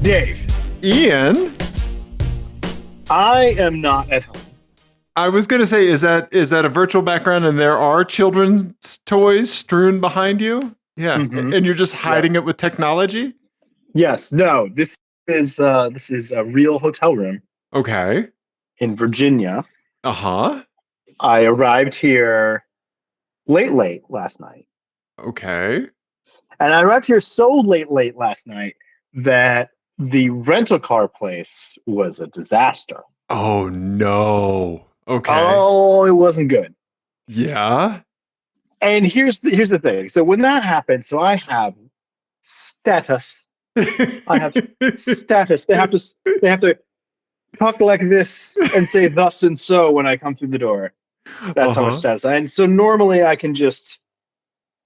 Dave. Ian? I am not at home. I was going to say, is that a virtual background and there are children's toys strewn behind you? Yeah. Mm-hmm. And you're just hiding it with technology? Yes. No, this is a real hotel room. Okay. In Virginia. Uh-huh. I arrived here late last night. Okay. And I arrived here so late last night that the rental car place was a disaster. Oh, no. Okay. Oh, it wasn't good. Yeah. And here's the thing. So when that happened, so I have status. I have status. They have to talk like this and say thus and so when I come through the door. That's how much status. And so normally I don't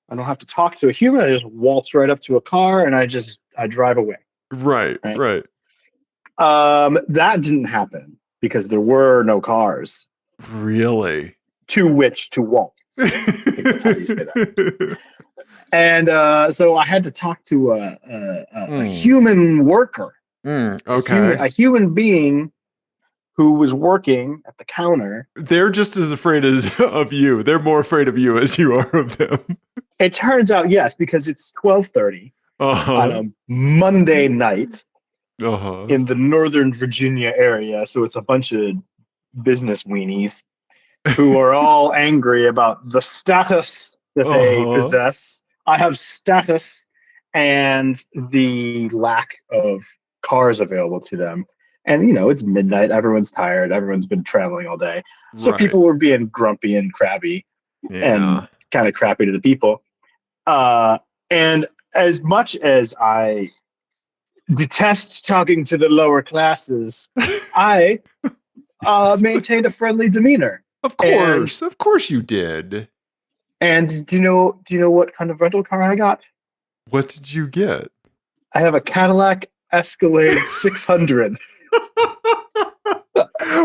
have to talk to a human. I just waltz right up to a car and I drive away. Right. That didn't happen because there were no cars. Really? To which to waltz. I think that's how you say that. And so I had to talk to a human worker. Okay. A human being who was working at the counter. They're just as afraid of you. They're more afraid of you as you are of them. It turns out, yes, because it's 12:30 on a Monday night in the Northern Virginia area. So it's a bunch of business weenies who are all angry about the status that they possess. I have status and the lack of cars available to them. And, it's midnight. Everyone's tired. Everyone's been traveling all day. So people were being grumpy and crabby and kind of crappy to the people. And as much as I detest talking to the lower classes, I maintained a friendly demeanor. Of course you did. And do you know what kind of rental car I got? What did you get? I have a Cadillac Escalade 600.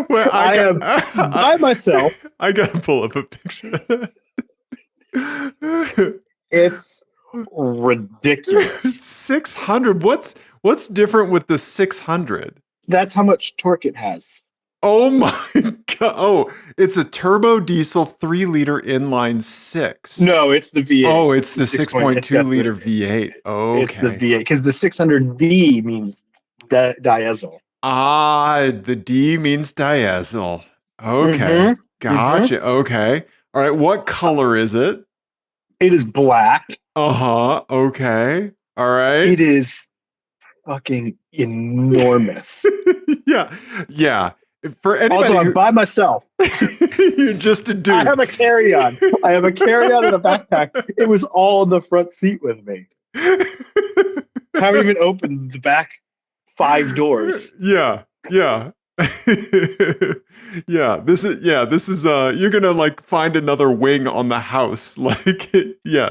Well, I am by myself. I gotta pull up a picture. It's ridiculous. 600. What's different with the 600? That's how much torque it has. Oh my god! Oh, it's a turbo diesel 3-liter inline 6. No, it's the V8. Oh, it's the 6.2 liter V8. Okay, it's the V8 because the 600D means diesel. The D means diesel. Okay, gotcha. Okay, all right. What color is it? It is black. Okay. All right. It is fucking enormous. Yeah. For anybody also, I'm by myself. You're just a dude. I have a carry-on. I have a carry-on and a backpack. It was all in the front seat with me. Haven't even opened the back 5 doors. Yeah. This is you're gonna find another wing on the house. Yeah.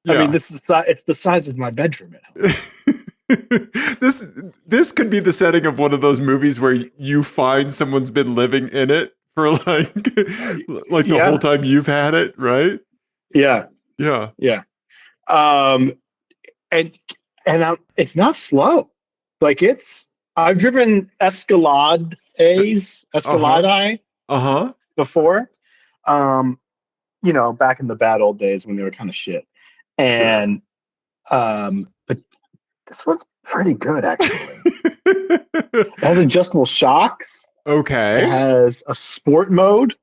I mean, it's the size of my bedroom at home. This could be the setting of one of those movies where you find someone's been living in it for the whole time you've had it, right? Yeah. And it's not slow. I've driven Escalade before. Back in the bad old days when they were kind of shit. And but this one's pretty good, actually. It has adjustable shocks. Okay. It has a sport mode.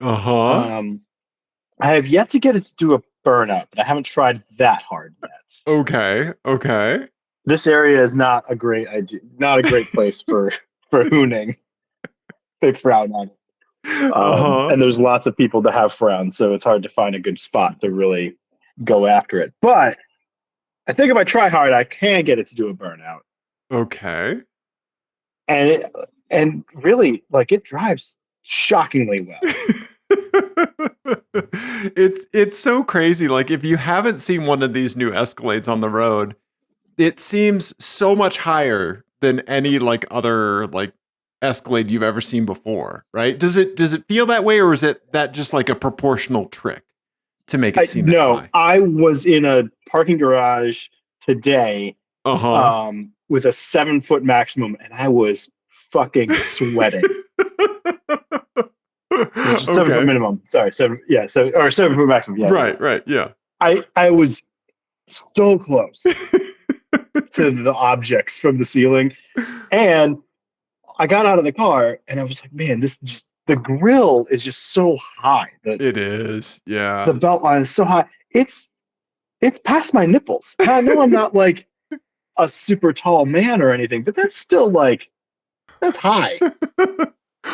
I have yet to get it to do a burnout, but I haven't tried that hard yet. Okay. This area is not a great idea, not a great place for hooning. They frown on it. And there's lots of people that have frowns, so it's hard to find a good spot to really go after it. But I think if I try hard, I can get it to do a burnout. Okay. And really, it drives shockingly well. It's so crazy. If you haven't seen one of these new Escalades on the road, it seems so much higher than any other Escalade you've ever seen before, right? Does it feel that way, or is that just a proportional trick to make it seem that high? I was in a parking garage today with a 7-foot maximum, and I was fucking sweating. 7-foot minimum. Sorry, 7-foot maximum. Yeah, right. Yeah. I was so close to the objects from the ceiling, and I got out of the car, and I was like, man, the grill is just so high. It is. Yeah. The belt line is so high. It's past my nipples. And I know I'm not like a super tall man or anything, but that's still like, that's high.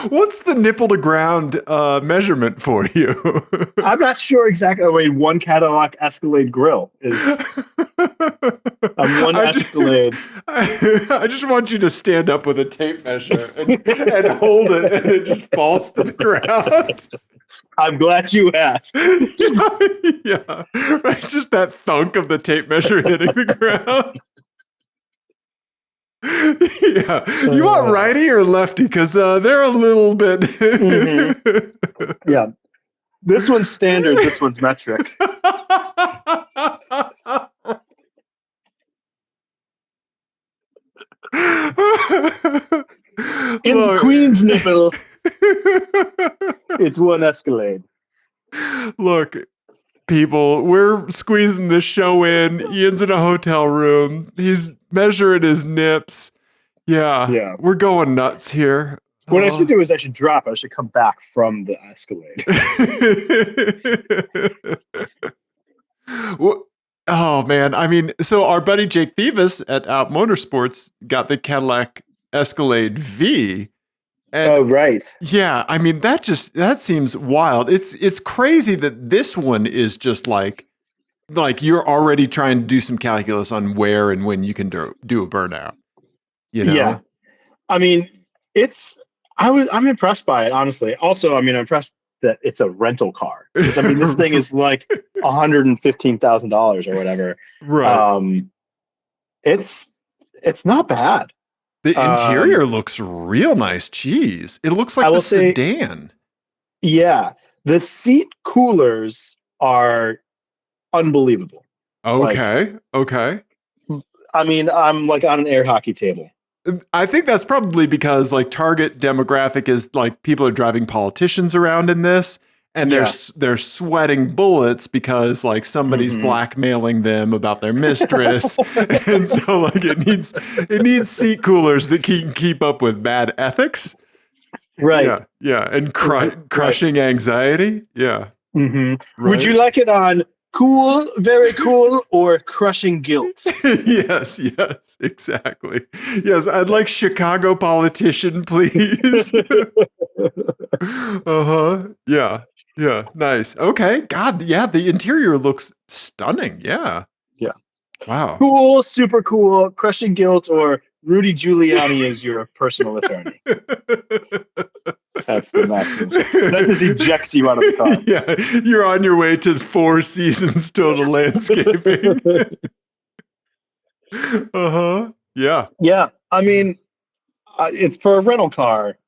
What's the nipple to ground measurement for you? I'm not sure exactly. I mean, one Cadillac Escalade grill is one Escalade. I just want you to stand up with a tape measure and hold it, and it just falls to the ground. I'm glad you asked. Yeah. Right, just that thunk of the tape measure hitting the ground. Yeah. You want righty or lefty? Because they're a little bit. Mm-hmm. Yeah. This one's standard. This one's metric. In the Queen's nipple, it's one Escalade. Look, people, we're squeezing this show in. Ian's in a hotel room. He's measuring his nips. Yeah. We're going nuts here. What I should do is I should drop. I should come back from the Escalade. Oh, man. I mean, so our buddy Jake Thievis at Out Motorsports got the Cadillac Escalade V. And right. Yeah, I mean, that seems wild. It's crazy that this one is just like you're already trying to do some calculus on where and when you can do a burnout. You know? Yeah. I mean, I'm impressed by it, honestly. Also, I mean, I'm impressed that it's a rental car. Because I mean, this thing is like $115,000 or whatever. Right. It's not bad. The interior looks real nice. Jeez. It looks like the sedan. Yeah. The seat coolers are unbelievable. Okay. I mean, I'm like on an air hockey table. I think that's probably because like target demographic is like people are driving politicians around in this, and they're sweating bullets because like somebody's blackmailing them about their mistress, and so like it needs seat coolers that can keep up with bad ethics, right? Yeah, and crushing anxiety, yeah. Right? Would you like it on cool, very cool, or crushing guilt? Yes, exactly. Yes, I'd like Chicago politician, please. Yeah, nice. Okay, God, yeah, the interior looks stunning. Yeah. Wow. Cool, super cool, crushing guilt, or Rudy Giuliani is your personal attorney. That's the maximum. That just ejects you out of the car. Yeah, you're on your way to 4 Seasons Total Landscaping. Yeah. I mean, it's for a rental car.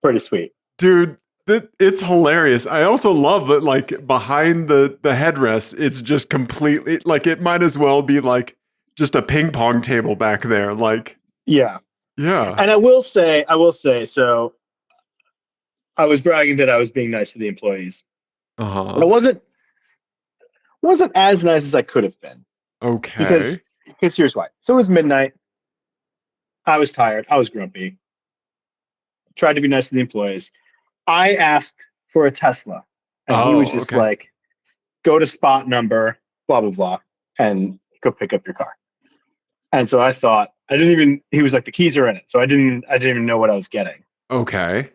Pretty sweet, dude. It's hilarious. I also love that, like behind the headrest, it's just completely like it might as well be like just a ping pong table back there. Like, yeah. And I will say, so I was bragging that I was being nice to the employees. But it wasn't as nice as I could have been. Okay. Because here's why. So it was midnight. I was tired. I was grumpy. Tried to be nice to the employees. I asked for a Tesla, and he was just like, go to spot number, blah, blah, blah, and go pick up your car. And so I thought, he was like, the keys are in it. So I didn't even know what I was getting. Okay.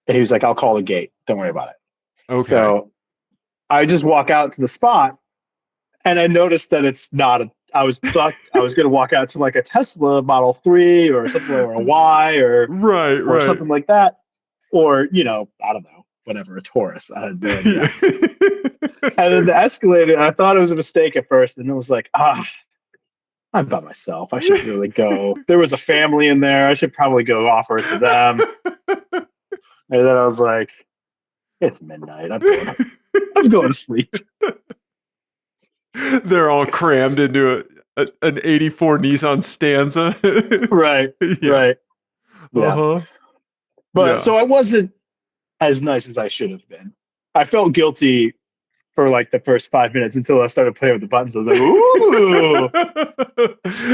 And he was like, I'll call the gate. Don't worry about it. Okay. So I just walk out to the spot, and I noticed that it's not I was going to walk out to like a Tesla Model 3 or something, or a Y or something like that. Or, I don't know, whatever, a Taurus. I had no idea. And then the Escalade, I thought it was a mistake at first. And it was like, I'm by myself. I should really go. There was a family in there. I should probably go offer it to them. And then I was like, it's midnight. I'm going to sleep. They're all crammed into an 84 Nissan Stanza. Right. Yeah. Right. Yeah. But so I wasn't as nice as I should have been. I felt guilty for like the first 5 minutes until I started playing with the buttons. I was like, ooh.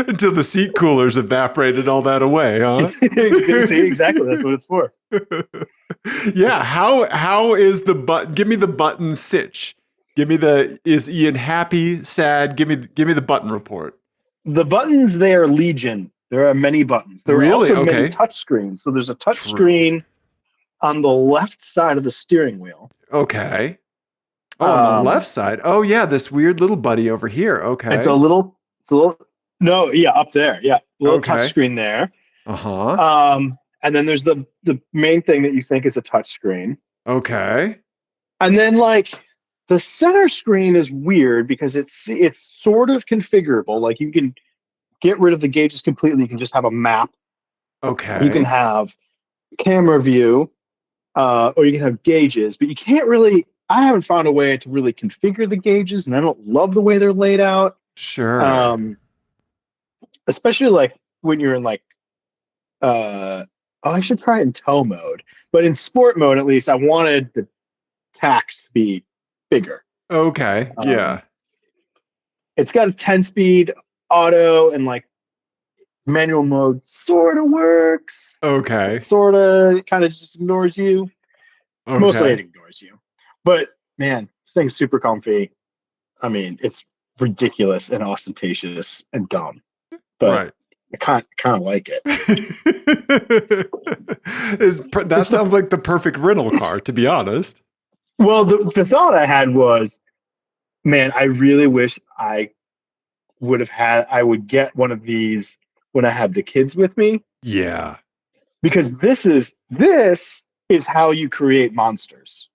Until the seat coolers evaporated all that away, huh? See, exactly. That's what it's for. Yeah. How is the button? Give me the button sitch. Give me is Ian happy, sad? Give me the button report. The buttons, they are legion. There are many buttons. There are also many touch screens. So there's a touch screen on the left side of the steering wheel. Okay. Oh, on the left side. Oh, yeah, this weird little buddy over here. Okay. It's a little. No, yeah, up there. Yeah, little touch screen there. And then there's the main thing that you think is a touch screen. Okay. And then like the center screen is weird because it's sort of configurable. Like you can get rid of the gauges completely. You can just have a map. Okay. You can have camera view, or you can have gauges, but you can't really. I haven't found a way to really configure the gauges, and I don't love the way they're laid out. Sure. Especially like when you're in like, I should try it in tow mode, but in sport mode, at least, I wanted the tack to be bigger. Okay. Yeah. It's got a 10-speed auto, and like manual mode sort of works. Okay. Sort of kind of just ignores you. Okay. Mostly it ignores you. But man, this thing's super comfy. I mean, it's ridiculous and ostentatious and dumb. But I kind of like it. That sounds like the perfect rental car, to be honest. Well, the thought I had was, man, I really wish I would get one of these when I have the kids with me. Yeah. Because this is how you create monsters.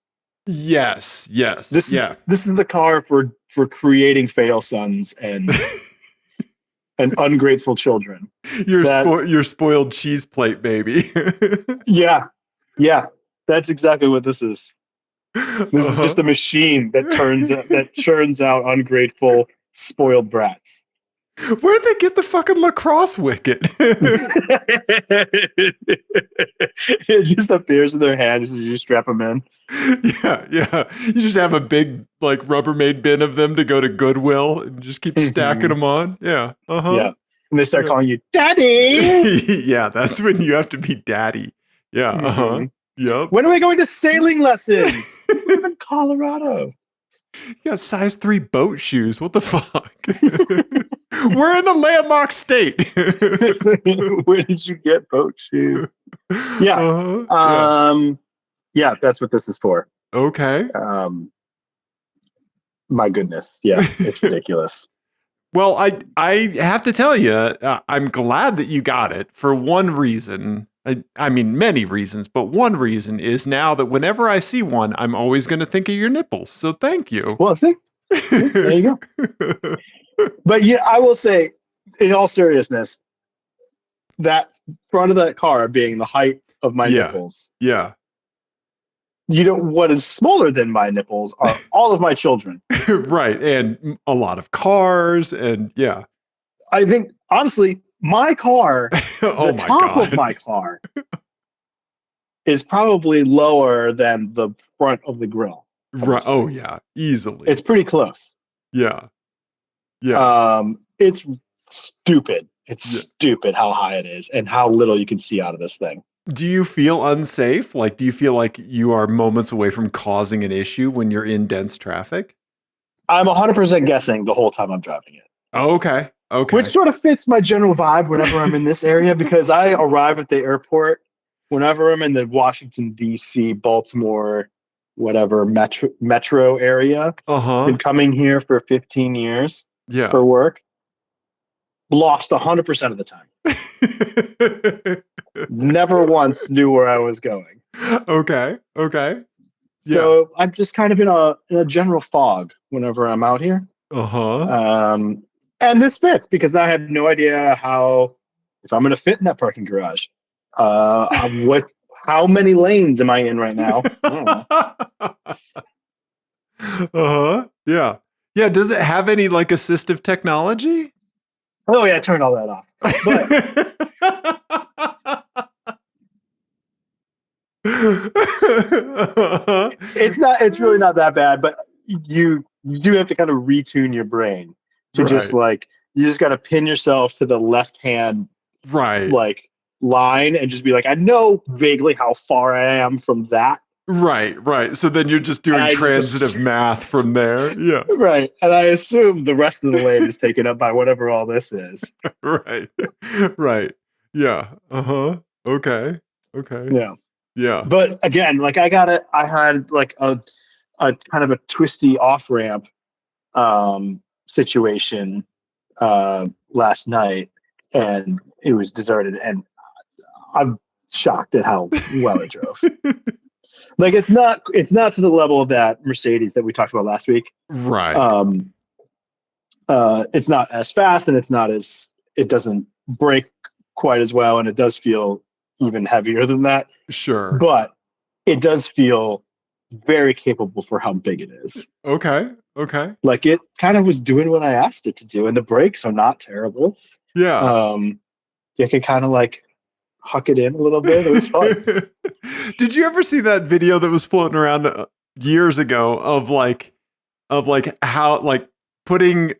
Yes. This is the car for creating fail sons and and ungrateful children. Your spoiled cheese plate, baby. Yeah. That's exactly what this is. This is just a machine that churns out ungrateful, spoiled brats. Where'd they get the fucking lacrosse wicket? It just appears in their hand as you strap them in. Yeah. You just have a big like Rubbermaid bin of them to go to Goodwill and just keep stacking them on. Yeah. Yeah. And they start calling you daddy. Yeah, that's when you have to be daddy. Yeah. Yep. When are we going to sailing lessons? We live in Colorado. You got size 3 boat shoes. What the fuck? We're in a landlocked state. Where did you get boat shoes? Yeah. Yeah, that's what this is for. Okay. My goodness. Yeah, it's ridiculous. Well, I have to tell you, I'm glad that you got it for one reason. I mean, many reasons, but one reason is now that whenever I see one, I'm always going to think of your nipples. So thank you. Well, see? There you go. But yeah, I will say, in all seriousness, that front of that car being the height of my nipples. Yeah. What is smaller than my nipples are all of my children. Right. And a lot of cars and yeah. I think, honestly, my car, the top of my car is probably lower than the front of the grill. Right. Oh yeah, easily. It's pretty close. Yeah. It's stupid. It's stupid how high it is and how little you can see out of this thing. Do you feel unsafe? Like, do you feel like you are moments away from causing an issue when you're in dense traffic? I'm 100% guessing the whole time I'm driving it. Oh, okay. Which sort of fits my general vibe whenever I'm in this area, because I arrive at the airport whenever I'm in the Washington, D.C., Baltimore, whatever, metro area. Been coming here for 15 years for work. Lost 100% of the time. Never once knew where I was going. Okay. So I'm just kind of in a general fog whenever I'm out here. And this fits because I have no idea if I'm going to fit in that parking garage. How many lanes am I in right now? I don't know. Yeah. Does it have any like assistive technology? Oh yeah, turn all that off. But it's really not that bad, but you do have to kind of retune your brain to just like, you just got to pin yourself to the left hand like line and just be like, I know vaguely how far I am from that. Right. So then you're just doing transitive math from there. Yeah. Right. And I assume the rest of the lane is taken up by whatever all this is. Right. Yeah. Okay. Yeah. But again, like I had like a kind of a twisty off ramp situation last night, and it was deserted, and I'm shocked at how well it drove. Like it's not to the level of that Mercedes that we talked about last week. Right. It's not as fast, and it doesn't brake quite as well, and it does feel even heavier than that. Sure. But it does feel very capable for how big it is. Okay. Like it kind of was doing what I asked it to do, and the brakes are not terrible. Yeah. You can kind of like huck it in a little bit. It was fun. Did you ever see that video that was floating around years ago of like how like putting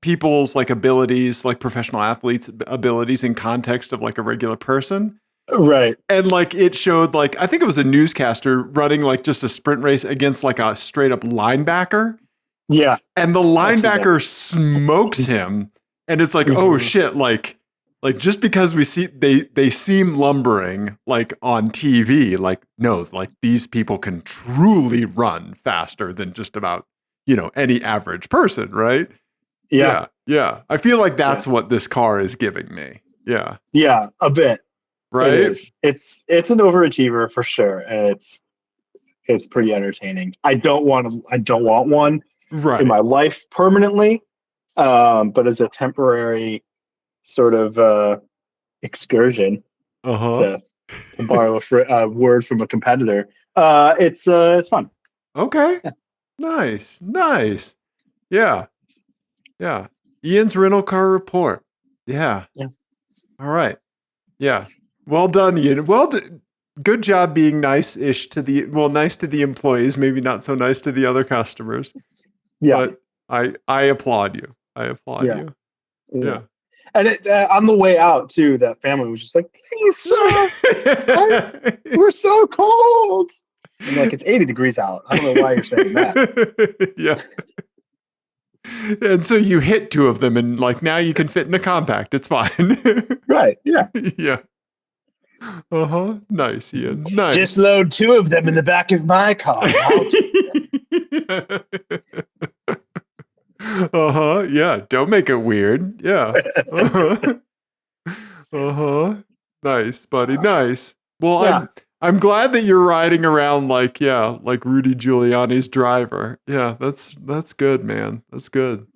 people's like abilities, like professional athletes' abilities in context of like a regular person? Right. And like it showed like, I think it was a newscaster running like just a sprint race against like a straight up linebacker. Yeah. And the linebacker smokes him. And it's like, oh shit, like just because we see they seem lumbering like on TV, like no, like these people can truly run faster than just about, any average person, right? Yeah. I feel like that's what this car is giving me. Yeah. Yeah, a bit. Right. It is. It's an overachiever for sure, and it's pretty entertaining. I don't want one in my life permanently, but as a temporary sort of excursion, to borrow a word from a competitor, it's fun. Okay. Yeah. Nice. Yeah. Ian's rental car report. Yeah. All right. Yeah. Well done, Ian. Good job being nice-ish to the employees, maybe not so nice to the other customers. Yeah. But I applaud you. You. Yeah. And on the way out too, that family was just like, "Please, we're so cold." I'm like, it's 80 degrees out. I don't know why you're saying that. Yeah. And so you hit two of them, and like now you can fit in a compact. It's fine. Right. Yeah. Yeah. Nice, Ian. Nice. Just load two of them in the back of my car. Yeah. Don't make it weird. Yeah. Nice, buddy. Nice. Well, yeah. I'm glad that you're riding around like Rudy Giuliani's driver. Yeah, that's good, man. That's good.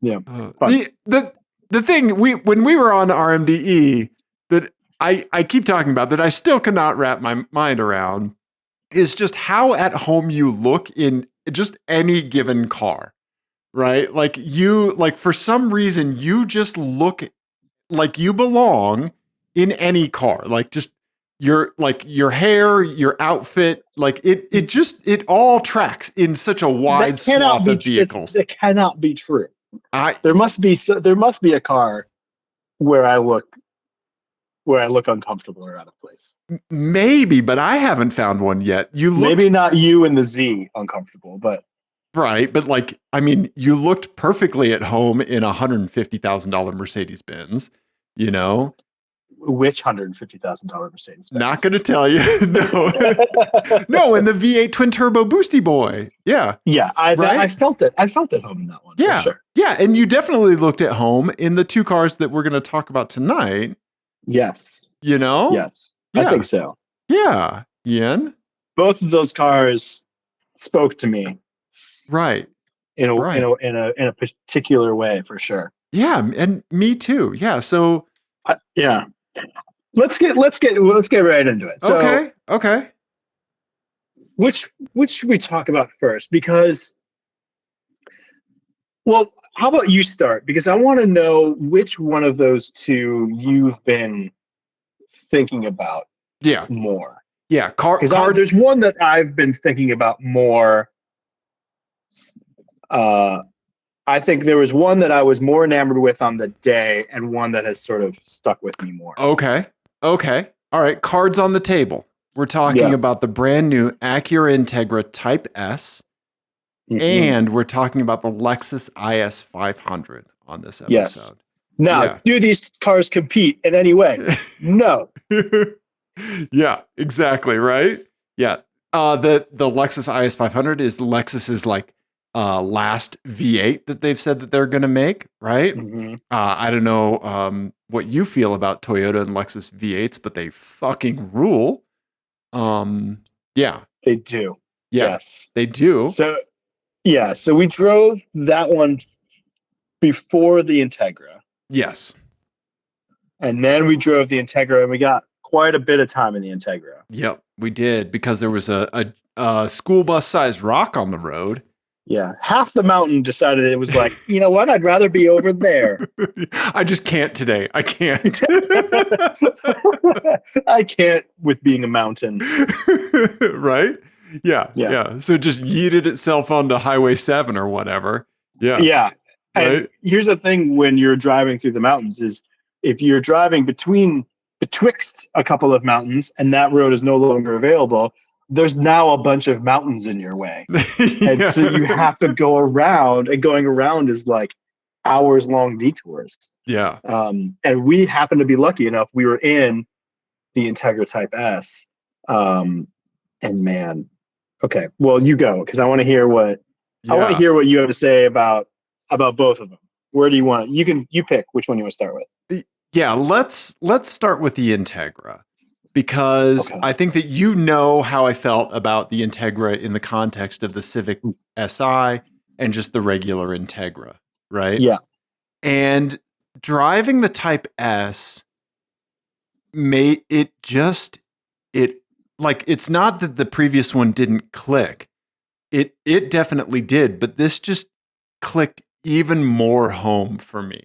Yeah. The thing when we were on RMDE that I keep talking about that I still cannot wrap my mind around is just how at home you look in just any given car, right? Like for some reason you just look like you belong in any car, like just your hair, your outfit, like it all tracks in such a wide swath of vehicles. It cannot be true. There must be a car where I look uncomfortable or out of place. Maybe, but I haven't found one yet. Maybe not you and the Z uncomfortable, but right. But like, I mean, you looked perfectly at home in a $150,000 Mercedes Benz, Which $150,000 Mercedes Benz? Not going to tell you. No, and the V8 twin turbo boosty boy. Yeah. Yeah. I felt it. I felt at home in that one. Yeah. For sure. Yeah. And you definitely looked at home in the two cars that we're going to talk about tonight. Yes. Yes. I think so. Yeah. Ian? Both of those cars spoke to me. Right. In a particular way, for sure. Yeah. And me too. Yeah. So, yeah. Let's get right into it. So, okay. Which should we talk about first? Because Well, how about you start? Because I want to know which one of those two you've been thinking about Yeah. more. Yeah. Because there's one that I've been thinking about more. I think there was one that I was more enamored with on the day, and one that has sort of stuck with me more. Okay. Okay. All right. Cards on the table. We're talking about the brand new Acura Integra Type S, and we're talking about the Lexus IS 500 on this episode. Yes. Now, do these cars compete in any way? No. Yeah, exactly, right? Yeah. The Lexus IS 500 is Lexus's like last V8 that they've said that they're going to make, right? I don't know what you feel about Toyota and Lexus V8s, but they fucking rule. Yeah. They do. Yeah, yes. They do. So we drove that one before the Integra. Yes. And then we drove the Integra, and we got quite a bit of time in the Integra. Yep, we did, because there was a school bus sized rock on the road. Yeah, half the mountain decided it was like, you know what? I'd rather be over there. I just can't today. I can't. I can't with being a mountain. Right? Yeah. So it just yeeted itself onto Highway 7 or whatever. Yeah. Yeah. Right? And here's the thing when you're driving through the mountains is if you're driving betwixt a couple of mountains and that road is no longer available, there's now a bunch of mountains in your way. And so you have to go around, and going around is like hours long detours. Yeah. And we happened to be lucky enough. We were in the Integra Type S. And man, okay, well, you go, because I want to hear what you have to say about both of them. Where do you want it? You pick which one you want to start with. Yeah, let's start with the Integra, because I think that you know how I felt about the Integra in the context of the Civic Si and just the regular Integra, right? Yeah. And driving the Type S made it like, it's not that the previous one didn't click. It definitely did, but this just clicked even more home for me.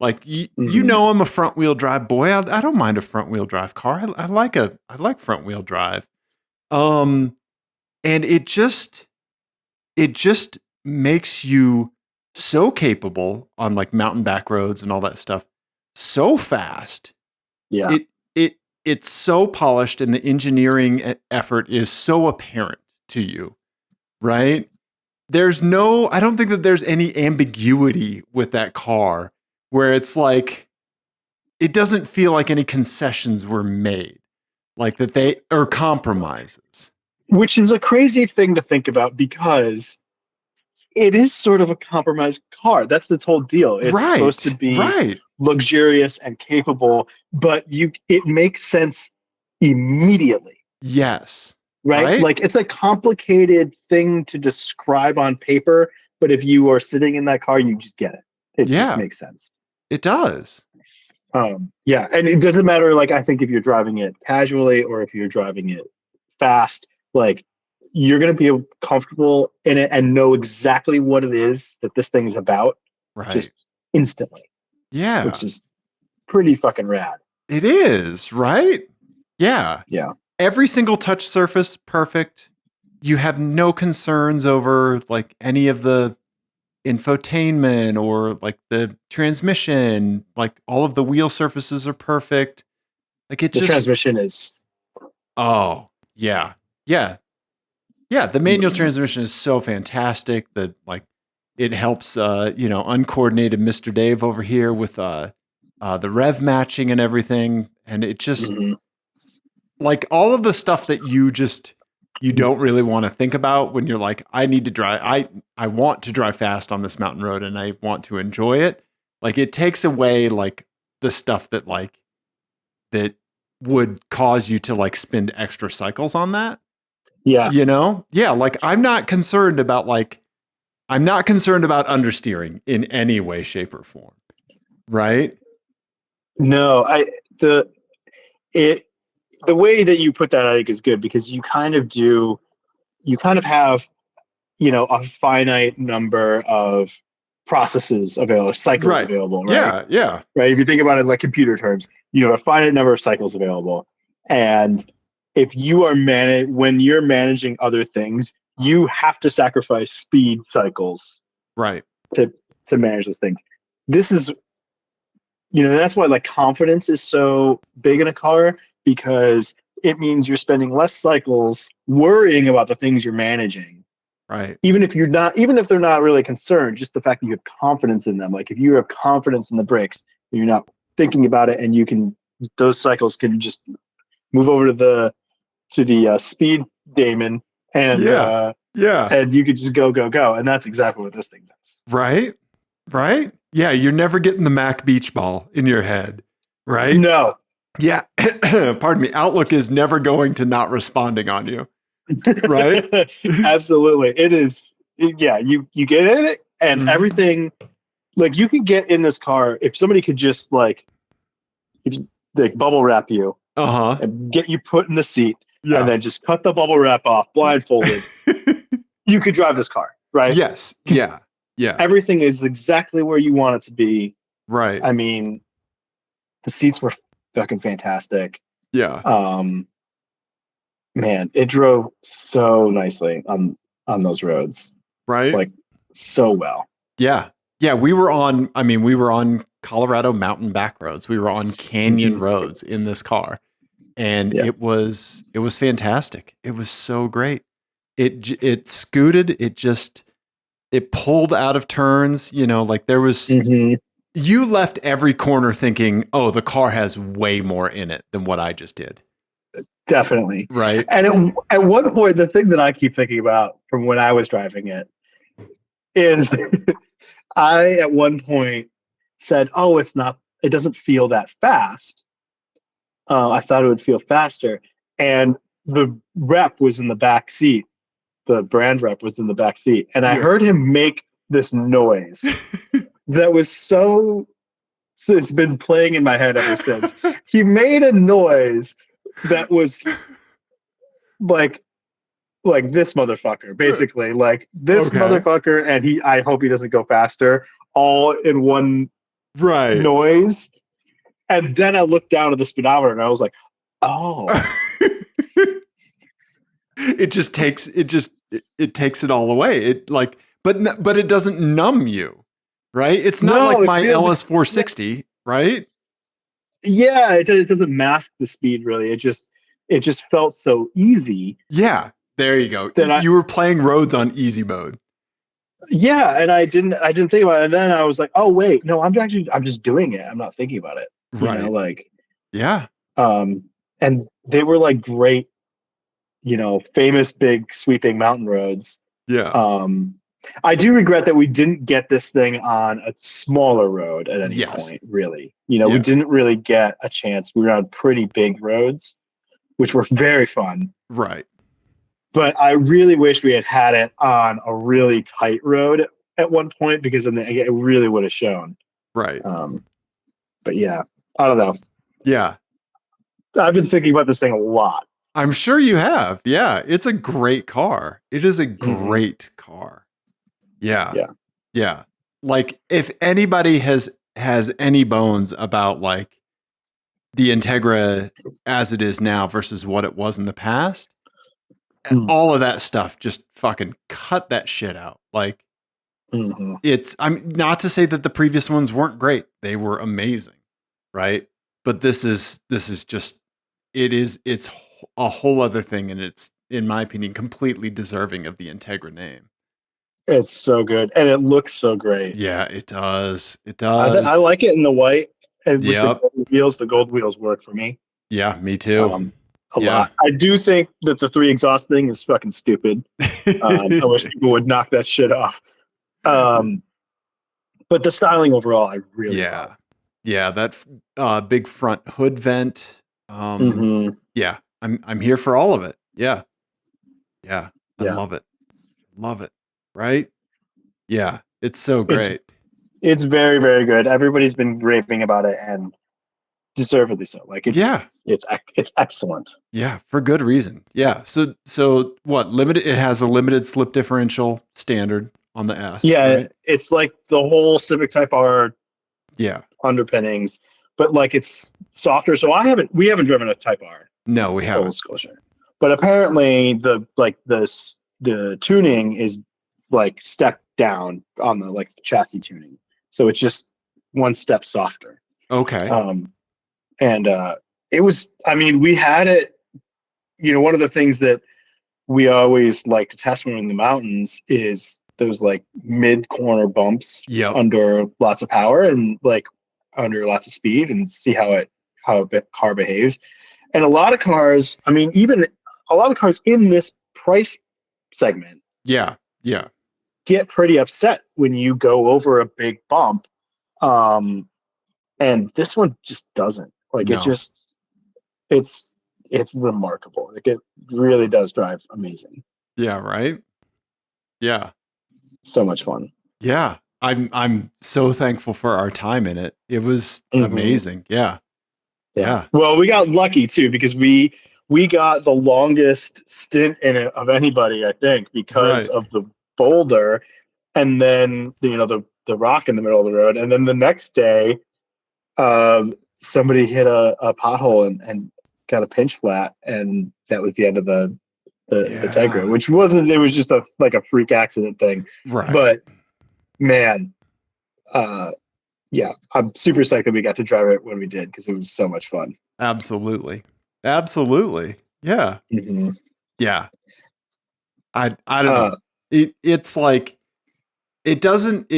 Like, you know, I'm a front wheel drive boy. I don't mind a front wheel drive car. I like front wheel drive. And it just makes you so capable on like mountain back roads and all that stuff so fast. Yeah. It's so polished, and the engineering effort is so apparent to you, right? I don't think that there's any ambiguity with that car, where it's like, it doesn't feel like any concessions were made, like that they are compromises. Which is a crazy thing to think about, because it is sort of a compromised car. That's its whole deal. It's supposed to be luxurious and capable, but it makes sense immediately. Yes. Right? Like, it's a complicated thing to describe on paper, but if you are sitting in that car, you just get it. It just makes sense. It does. Yeah. And it doesn't matter, like, I think if you're driving it casually or if you're driving it fast, like, you're going to be comfortable in it and know exactly what it is that this thing is about, just instantly. Yeah. Which is pretty fucking rad. It is, right? Yeah. Yeah. Every single touch surface, perfect. You have no concerns over like any of the infotainment or like the transmission. Like, all of the wheel surfaces are perfect. Like, the transmission is. Oh, yeah. Yeah. Yeah. The manual transmission is so fantastic that, like, it helps, uncoordinated Mr. Dave over here with the rev matching and everything. And it just, like, all of the stuff that you don't really want to think about when you're like, I need to drive. I want to drive fast on this mountain road and I want to enjoy it. Like, it takes away like the stuff that that would cause you to like spend extra cycles on that. Yeah. You know? Yeah. Like, I'm not concerned about understeering in any way, shape, or form. Right? No, the way that you put that, I think, is good, because you kind of have, a finite number of processes available, cycles available, right? Yeah. Right. If you think about it like computer terms, you have a finite number of cycles available. And if you are when you're managing other things, you have to sacrifice speed cycles to manage those things. This is, that's why like confidence is so big in a car, because it means you're spending less cycles worrying about the things you're managing. Right. Even if they're not really concerned, just the fact that you have confidence in them. Like if you have confidence in the brakes, you're not thinking about it, and those cycles can just move over to the speed daemon, and and you could just go. And that's exactly what this thing does. Right. Yeah. You're never getting the Mac beach ball in your head. Right. No. Yeah. Pardon me. Outlook is never going to not responding on you. Right. Absolutely. It is. Yeah. You get in it, and everything, like you can get in this car if somebody could just like bubble wrap you and get you put in the seat and then just cut the bubble wrap off blindfolded. You could drive this car, right? Yes. Yeah. Everything is exactly where you want it to be. Right. I mean, the seats were fucking fantastic. Yeah. Man, it drove so nicely on those roads. Right. Like so well. Yeah. Yeah. We were on Colorado mountain back roads. We were on canyon roads in this car, and it was fantastic. It was so great. It scooted. It pulled out of turns, like there was, you left every corner thinking, oh, the car has way more in it than what I just did. Definitely. Right. And at one point, the thing that I keep thinking about from when I was driving it is I, at one point, said, oh, it doesn't feel that fast. I thought it would feel faster. And the rep was in the back seat. The brand rep was in the back seat. And I heard him make this noise that was so it's been playing in my head ever since. He made a noise that was like this motherfucker, basically. Like this motherfucker, and I hope he doesn't go faster, all in one noise. And then I looked down at the speedometer and I was like, oh. It takes it all away. But it doesn't numb you, right? It's not like my LS460, right? Yeah, it doesn't mask the speed really. It just felt so easy. Yeah, there you go. You were playing roads on easy mode. Yeah, and I didn't think about it. And then I was like, oh wait, no, I'm just doing it. I'm not thinking about it. Right. Yeah. And they were like great, famous big sweeping mountain roads. Yeah. I do regret that we didn't get this thing on a smaller road at any point, really. We didn't really get a chance. We were on pretty big roads, which were very fun. Right. But I really wish we had it on a really tight road at one point, because then it really would have shown. Right. But yeah, I don't know. Yeah. I've been thinking about this thing a lot. I'm sure you have. Yeah. It's a great car. It is a great car. Yeah. Yeah. Yeah. Like if anybody has any bones about like the Integra as it is now versus what it was in the past, all of that stuff, just fucking cut that shit out. Like I'm not to say that the previous ones weren't great. They were amazing. Right. But this is just, it's a whole other thing. And it's, in my opinion, completely deserving of the Integra name. It's so good. And it looks so great. Yeah, it does. It does. I like it in the white. And with the gold wheels work for me. Yeah, me too. A lot. I do think that the 3 exhaust thing is fucking stupid. I wish people would knock that shit off. But the styling overall, I really love. Yeah, that big front hood vent. Yeah, I'm here for all of it. Yeah. I love it. Love it. Right? Yeah, it's so great. It's very, very good. Everybody's been raving about it, and deservedly so. Like it's excellent. Yeah, for good reason. Yeah. So what? Limited. It has a limited slip differential standard on the S. Yeah, right? it's like the whole Civic Type R Yeah. underpinnings, but like it's softer. So we haven't driven a Type R. No, we Full haven't. disclosure. But apparently the tuning is like stepped down on the like chassis tuning. So it's just one step softer. Okay. And it was, I mean, we had it, one of the things that we always like to test when we're in the mountains is those like mid corner bumps under lots of power and like under lots of speed, and see how a car behaves. And a lot of cars, I mean, even a lot of cars in this price segment, get pretty upset when you go over a big bump. And this one just doesn't. Like it's remarkable. Like it really does drive amazing. Yeah, right? Yeah. So much fun. Yeah. I'm so thankful for our time in it. It was amazing. Yeah. Well, we got lucky too, because we got the longest stint in it of anybody, I think, because of the boulder, and then the rock in the middle of the road, and then the next day, somebody hit a pothole and got a pinch flat, and that was the end of the Integra, which wasn't. It was just a freak accident thing, right? But man, yeah, I'm super psyched that we got to drive it when we did, because it was so much fun. Absolutely. Yeah. Mm-hmm. Yeah. I don't know. It's like it doesn't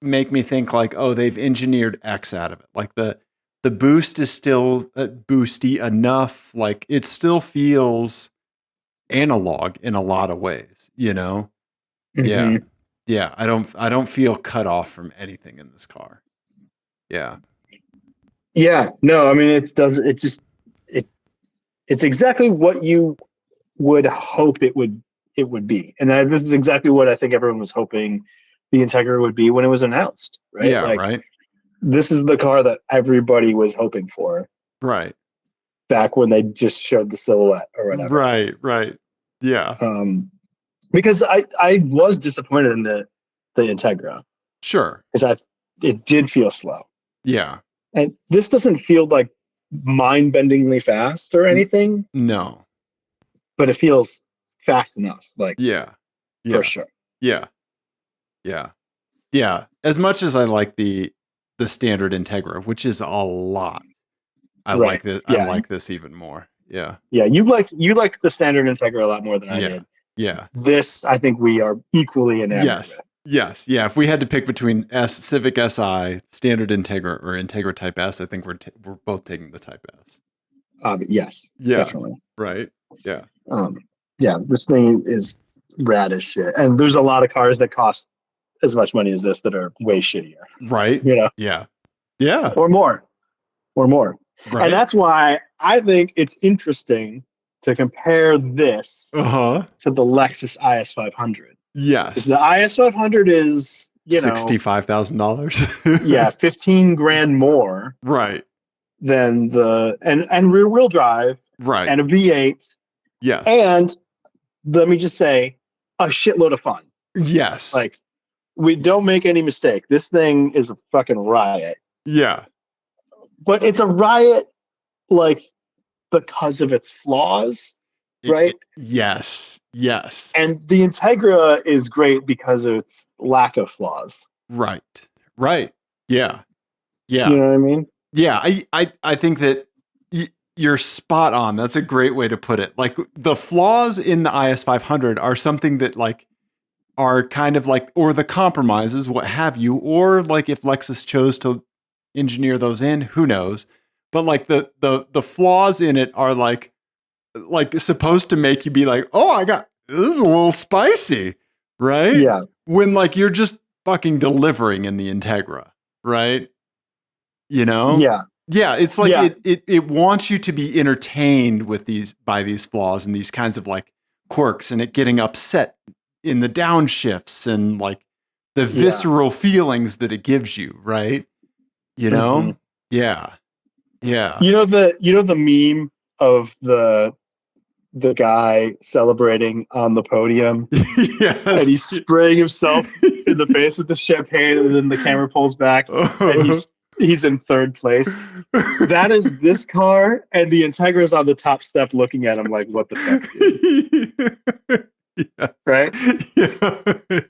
make me think like, oh, they've engineered X out of it. Like the boost is still boosty enough. Like it still feels analog in a lot of ways, Mm-hmm. Yeah. I don't feel cut off from anything in this car. Yeah. Yeah. No, I mean, it's exactly what you would hope it would be. And this is exactly what I think everyone was hoping the Integra would be when it was announced, right? Yeah, right. This is the car that everybody was hoping for. Right. Back when they just showed the silhouette or whatever. Right. Yeah. Because I was disappointed in the Integra. Sure. Because it did feel slow. Yeah. And this doesn't feel like mind-bendingly fast or anything. No. But it feels fast enough. Yeah. For sure. Yeah. As much as I like the standard Integra, which is a lot, I like this. I like this even more. Yeah. Yeah. You like the standard Integra a lot more than I did. Yeah. This, I think we are equally enamored with. Yes. Yeah. If we had to pick between Civic Si, standard Integra, or Integra Type S, I think we're both taking the Type S. Yes. Yeah. Definitely. Right. Yeah. Yeah. This thing is rad as shit, and there's a lot of cars that cost as much money as this that are way shittier. Right. Yeah. Or more. Right. And that's why I think it's interesting to compare this to the Lexus IS 500. Yes. The IS 500 is, $65,000. Yeah, $15,000 more. Right. Than and rear wheel drive. Right. And a V8. Yes. And let me just say, a shitload of fun. Yes. Like, we don't make any mistake. This thing is a fucking riot. Yeah. But it's a riot, because of its flaws, right? Yes. And the Integra is great because of its lack of flaws. Right. Yeah. You know what I mean? Yeah. I think that you're spot on. That's a great way to put it. Like, the flaws in the IS 500 are something that are kind of or the compromises, what have you, or if Lexus chose to engineer those in, who knows? But the flaws in it are supposed to make you be oh, this is a little spicy, right? Yeah. When you're just fucking delivering in the Integra, right? Yeah. Yeah, it's it wants you to be entertained by these flaws and these kinds of quirks, and it getting upset in the downshifts and the visceral feelings that it gives you, right? Mm-hmm. Yeah. You know the meme of the the guy celebrating on the podium. Yes. And he's spraying himself in the face with the champagne, and then the camera pulls back, and he's in third place. That is this car, and the Integra is on the top step looking at him like, what the fuck, dude? Yes. Right?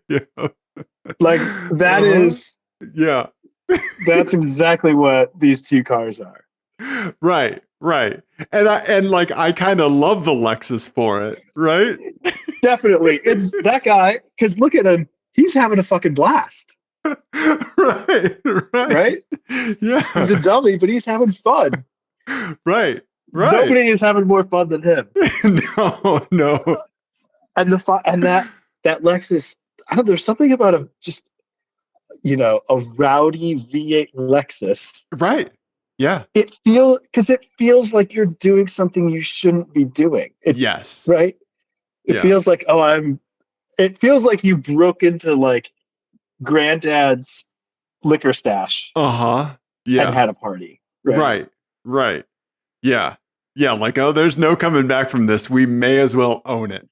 Yeah. Like, that is... Yeah. That's exactly what these two cars are. Right. And I kind of love the Lexus for it, right? Definitely. It's that guy, because look at him. He's having a fucking blast. Right? Yeah. He's a dummy, but he's having fun. Right. Nobody is having more fun than him. No. And that Lexus, I don't know, there's something about a rowdy V8 Lexus. Right. Yeah. It feels like you're doing something you shouldn't be doing. Yes. Right? It feels like, it feels like you broke into like granddad's liquor stash. Yeah. And had a party. Right. Yeah. Like, there's no coming back from this. We may as well own it.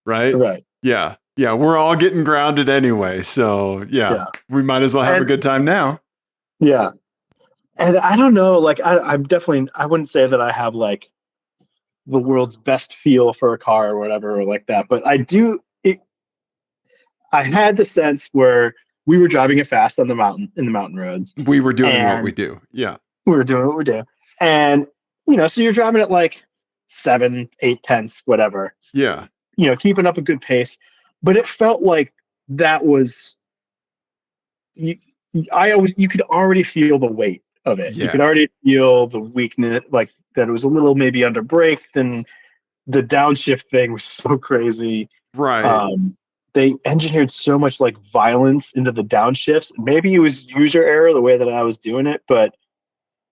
Right. Yeah. We're all getting grounded anyway. So we might as well have a good time now. Yeah. And I don't know, like, I'm definitely, I wouldn't say that I have like the world's best feel for a car or whatever or like that, but I had the sense where we were driving it fast on the mountain roads. We were doing what we do. Yeah. We were doing what we do. And, so you're driving at like 7, 8 tenths, whatever. Yeah. Keeping up a good pace. But it felt like that was, you could already feel the weight of it. Yeah. You could already feel the weakness, like that it was a little maybe under braked, and the downshift thing was so crazy. Right. They engineered so much like violence into the downshifts. Maybe it was user error the way that I was doing it, but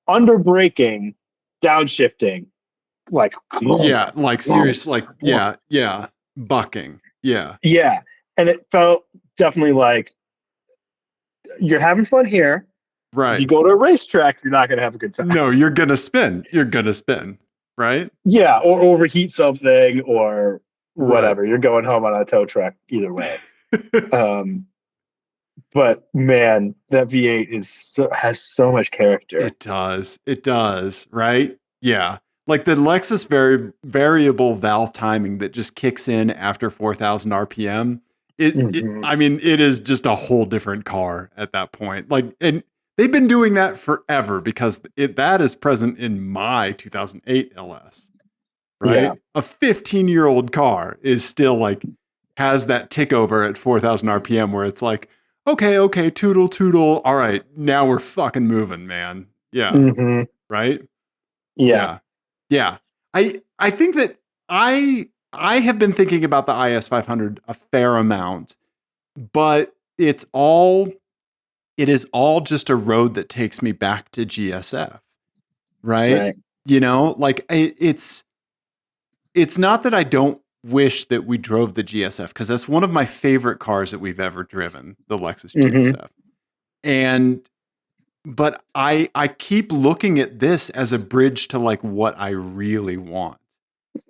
under braking, downshifting, like serious, bucking. Yeah. And it felt definitely like you're having fun here. Right. If you go to a racetrack, you're not going to have a good time. No, you're going to spin. Right. Yeah. Or overheat something or whatever. Right. You're going home on a tow truck either way. But man, that V8 has so much character. It does. Right. Yeah. Like the Lexus variable valve timing that just kicks in after 4,000 RPM. It is just a whole different car at that point. Like, and they've been doing that forever because that is present in my 2008 LS. Right. Yeah. A 15-year-old car is still like has that tick over at 4,000 RPM where it's like, okay, tootle. All right, now we're fucking moving, man. Yeah. Mm-hmm. Right. Yeah. I think that I have been thinking about the IS 500 a fair amount, but it is all just a road that takes me back to GSF. Right. Like it's not that I don't wish that we drove the GSF, because that's one of my favorite cars that we've ever driven, the Lexus GSF. But I keep looking at this as a bridge to like what I really want.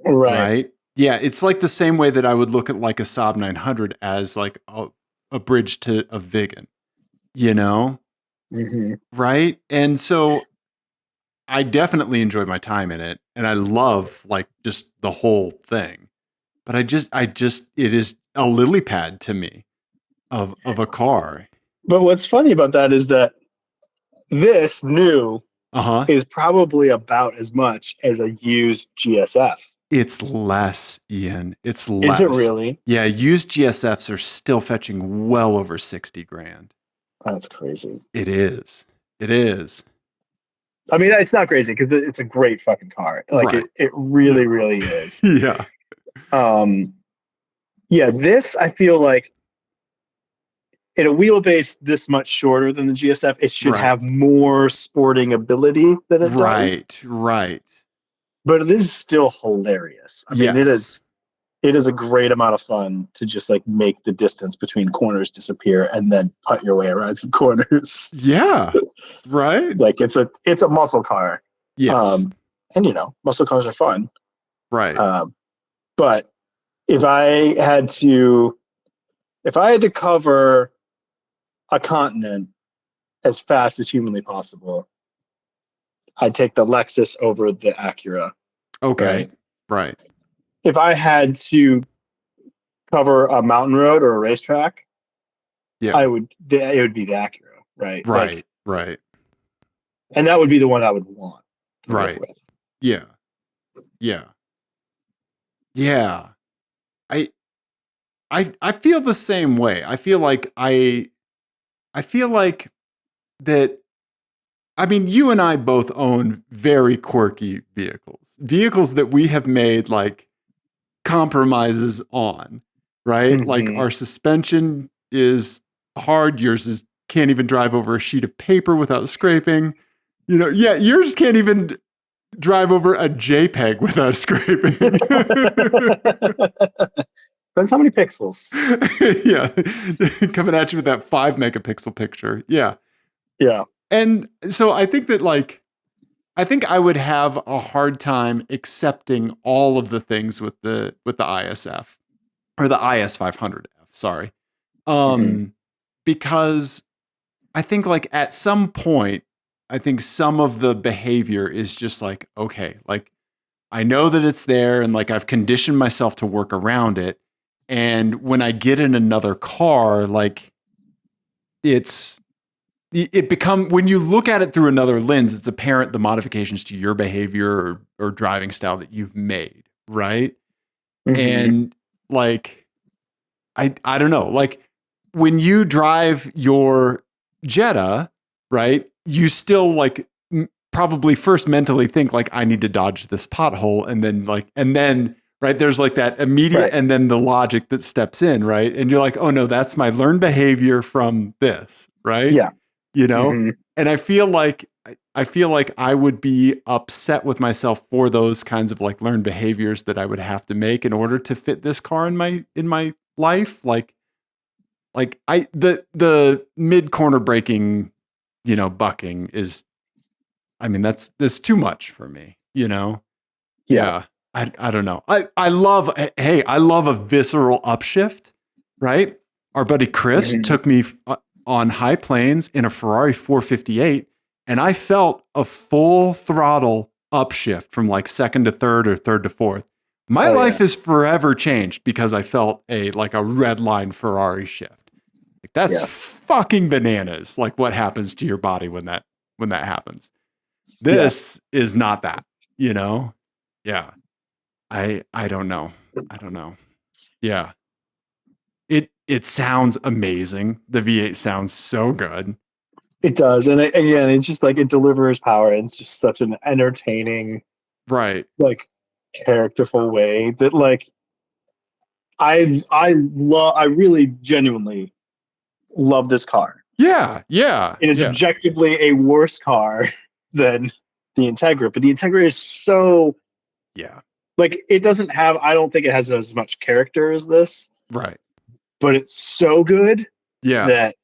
Right? Yeah, it's like the same way that I would look at like a Saab 900 as like a bridge to a Vigan, Right? And so I definitely enjoy my time in it, and I love like just the whole thing. But I just it is a lily pad to me of a car. But what's funny about that is that this new is probably about as much as a used GSF. It's less, Ian. It's less. Is it really? Yeah, used GSFs are still fetching well over 60 grand. That's crazy. It is. I mean, it's not crazy because it's a great fucking car. Like it really, really is. Yeah. This I feel like in a wheelbase this much shorter than the GSF, it should have more sporting ability than it does. Right. But it is still hilarious. I mean, it is a great amount of fun to just like make the distance between corners disappear and then putt your way around some corners. Yeah. Right. Like it's a muscle car. Yes. And muscle cars are fun. Right. But if I had to cover a continent as fast as humanly possible, I'd take the Lexus over the Acura. Okay. Right. If I had to cover a mountain road or a racetrack, Yeah. it would be the Acura, right? Right. Right. And that would be the one I would want to Right. live with. Yeah. Yeah. Yeah. I feel the same way. I feel like that. I mean, you and I both own very quirky vehicles that we have made like compromises on, right? Mm-hmm. Like our suspension is hard. Yours is can't even drive over a sheet of paper without scraping. Yeah, yours can't even drive over a JPEG without scraping. Depends how many pixels. Yeah, coming at you with that 5 megapixel picture. Yeah. Yeah. And so I think that I think I would have a hard time accepting all of the things with the ISF or the IS500F, sorry. Because I think like at some point, I think some of the behavior is just like, okay, like I know that it's there and like I've conditioned myself to work around it. And when I get in another car, like when you look at it through another lens, it's apparent the modifications to your behavior or driving style that you've made, right? Mm-hmm. And like, I don't know, like when you drive your Jetta, right? You still like probably first mentally think like, I need to dodge this pothole, and then right, there's like that immediate, right, and then the logic that steps in, right? And you're like, oh no, that's my learned behavior from this, right? Yeah. And I feel like I would be upset with myself for those kinds of like learned behaviors that I would have to make in order to fit this car in my life. Like the mid corner braking, bucking is, I mean, that's too much for me, Yeah. I don't know. I love a visceral upshift, right? Our buddy Chris took me on high plains in a Ferrari 458, and I felt a full throttle upshift from like second to third or third to fourth. My life is forever changed because I felt a red line Ferrari shift. Like that's fucking bananas. Like what happens to your body when that happens. This is not that, Yeah. I don't know. Yeah. It sounds amazing. The V8 sounds so good. It does. And again, it's just like it delivers power. And it's just such an entertaining, right, like characterful way that like I really genuinely love this car. Yeah. It is objectively a worse car than the Integra, but the Integra is so like it doesn't have, I don't think it has as much character as this. Right. But it's so good that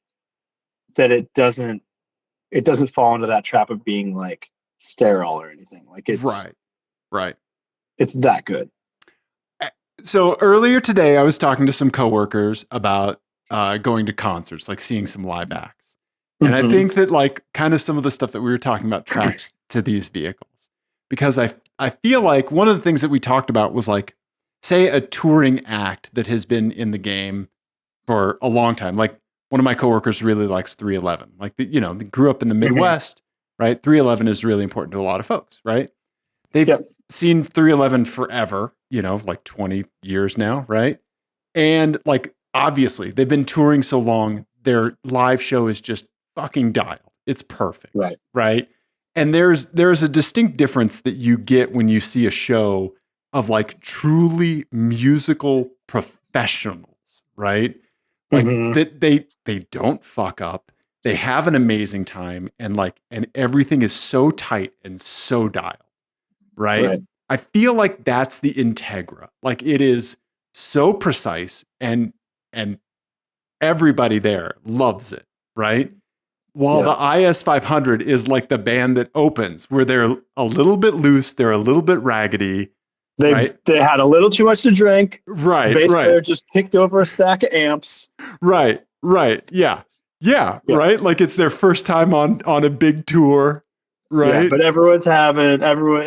it doesn't fall into that trap of being like sterile or anything. Like it's right. It's that good. So earlier today, I was talking to some coworkers about going to concerts, like seeing some live acts. And I think that like kind of some of the stuff that we were talking about tracks to these vehicles, because I feel like one of the things that we talked about was like, say a touring act that has been in the game for a long time. Like one of my coworkers really likes 311. Like, they grew up in the Midwest, right? 311 is really important to a lot of folks, right? They've seen 311 forever, like 20 years now, right? And like, obviously they've been touring so long, their live show is just fucking dialed. It's perfect, right? And there's a distinct difference that you get when you see a show of like truly musical professionals, right? Like that they don't fuck up. They have an amazing time, and everything is so tight and so dialed, right? I feel like that's the Integra. Like it is so precise, and everybody there loves it, right? While the IS500 is like the band that opens, where they're a little bit loose, they're a little bit raggedy, Right. They had a little too much to drink. Right. Bass Right. player just kicked over a stack of amps. Right. Right. Yeah. Yeah. Right. Like it's their first time on a big tour. Right. Yeah, but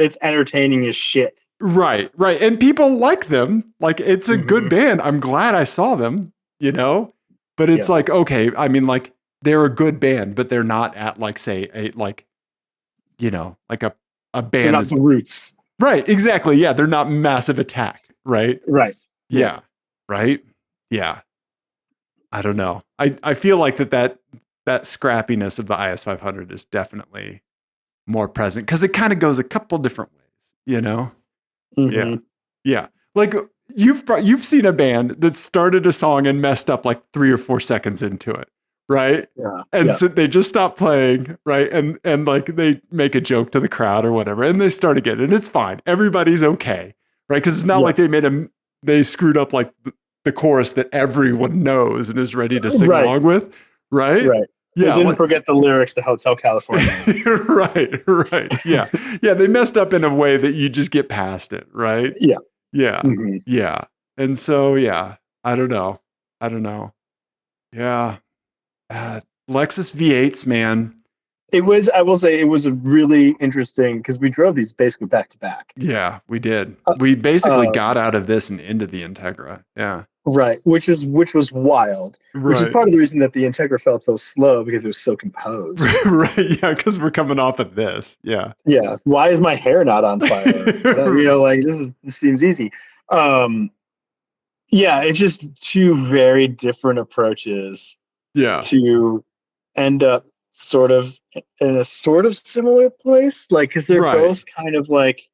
it's entertaining as shit. Right. Right. And people like them. Like it's a good band. I'm glad I saw them, you know? But it's like, okay, I mean, like they're a good band, but they're not at like, say, like a band. They're not the Roots. Right. Exactly. Yeah. They're not Massive Attack. Right. Right. Yeah. Right. Yeah. I don't know. I feel like that scrappiness of the IS500 is definitely more present because it kind of goes a couple different ways, you know? Yeah. Yeah. Like you've seen a band that started a song and messed up like 3 or 4 seconds into it, right? Yeah. And so they just stop playing, right? And like they make a joke to the crowd or whatever, and they start again, and it's fine. Everybody's okay, right? Because it's not like they screwed up like the chorus that everyone knows and is ready to sing along with, right? Right. Yeah, they didn't forget the lyrics to Hotel California. Right. Yeah. Yeah, they messed up in a way that you just get past it, right? Yeah. Yeah. Yeah. And so, yeah, I don't know. Yeah. Lexus V8s, man. I will say it was a really interesting because we drove these basically back to back. Yeah, we did. We basically got out of this and into the Integra. Yeah. Right. Which was wild. Right. Which is part of the reason that the Integra felt so slow because it was so composed. Right. Yeah. Because we're coming off of this. Yeah. Yeah. Why is my hair not on fire? Like this seems easy. Yeah. It's just two very different approaches. Yeah. To end up sort of in a sort of similar place, like because they're both kind of like,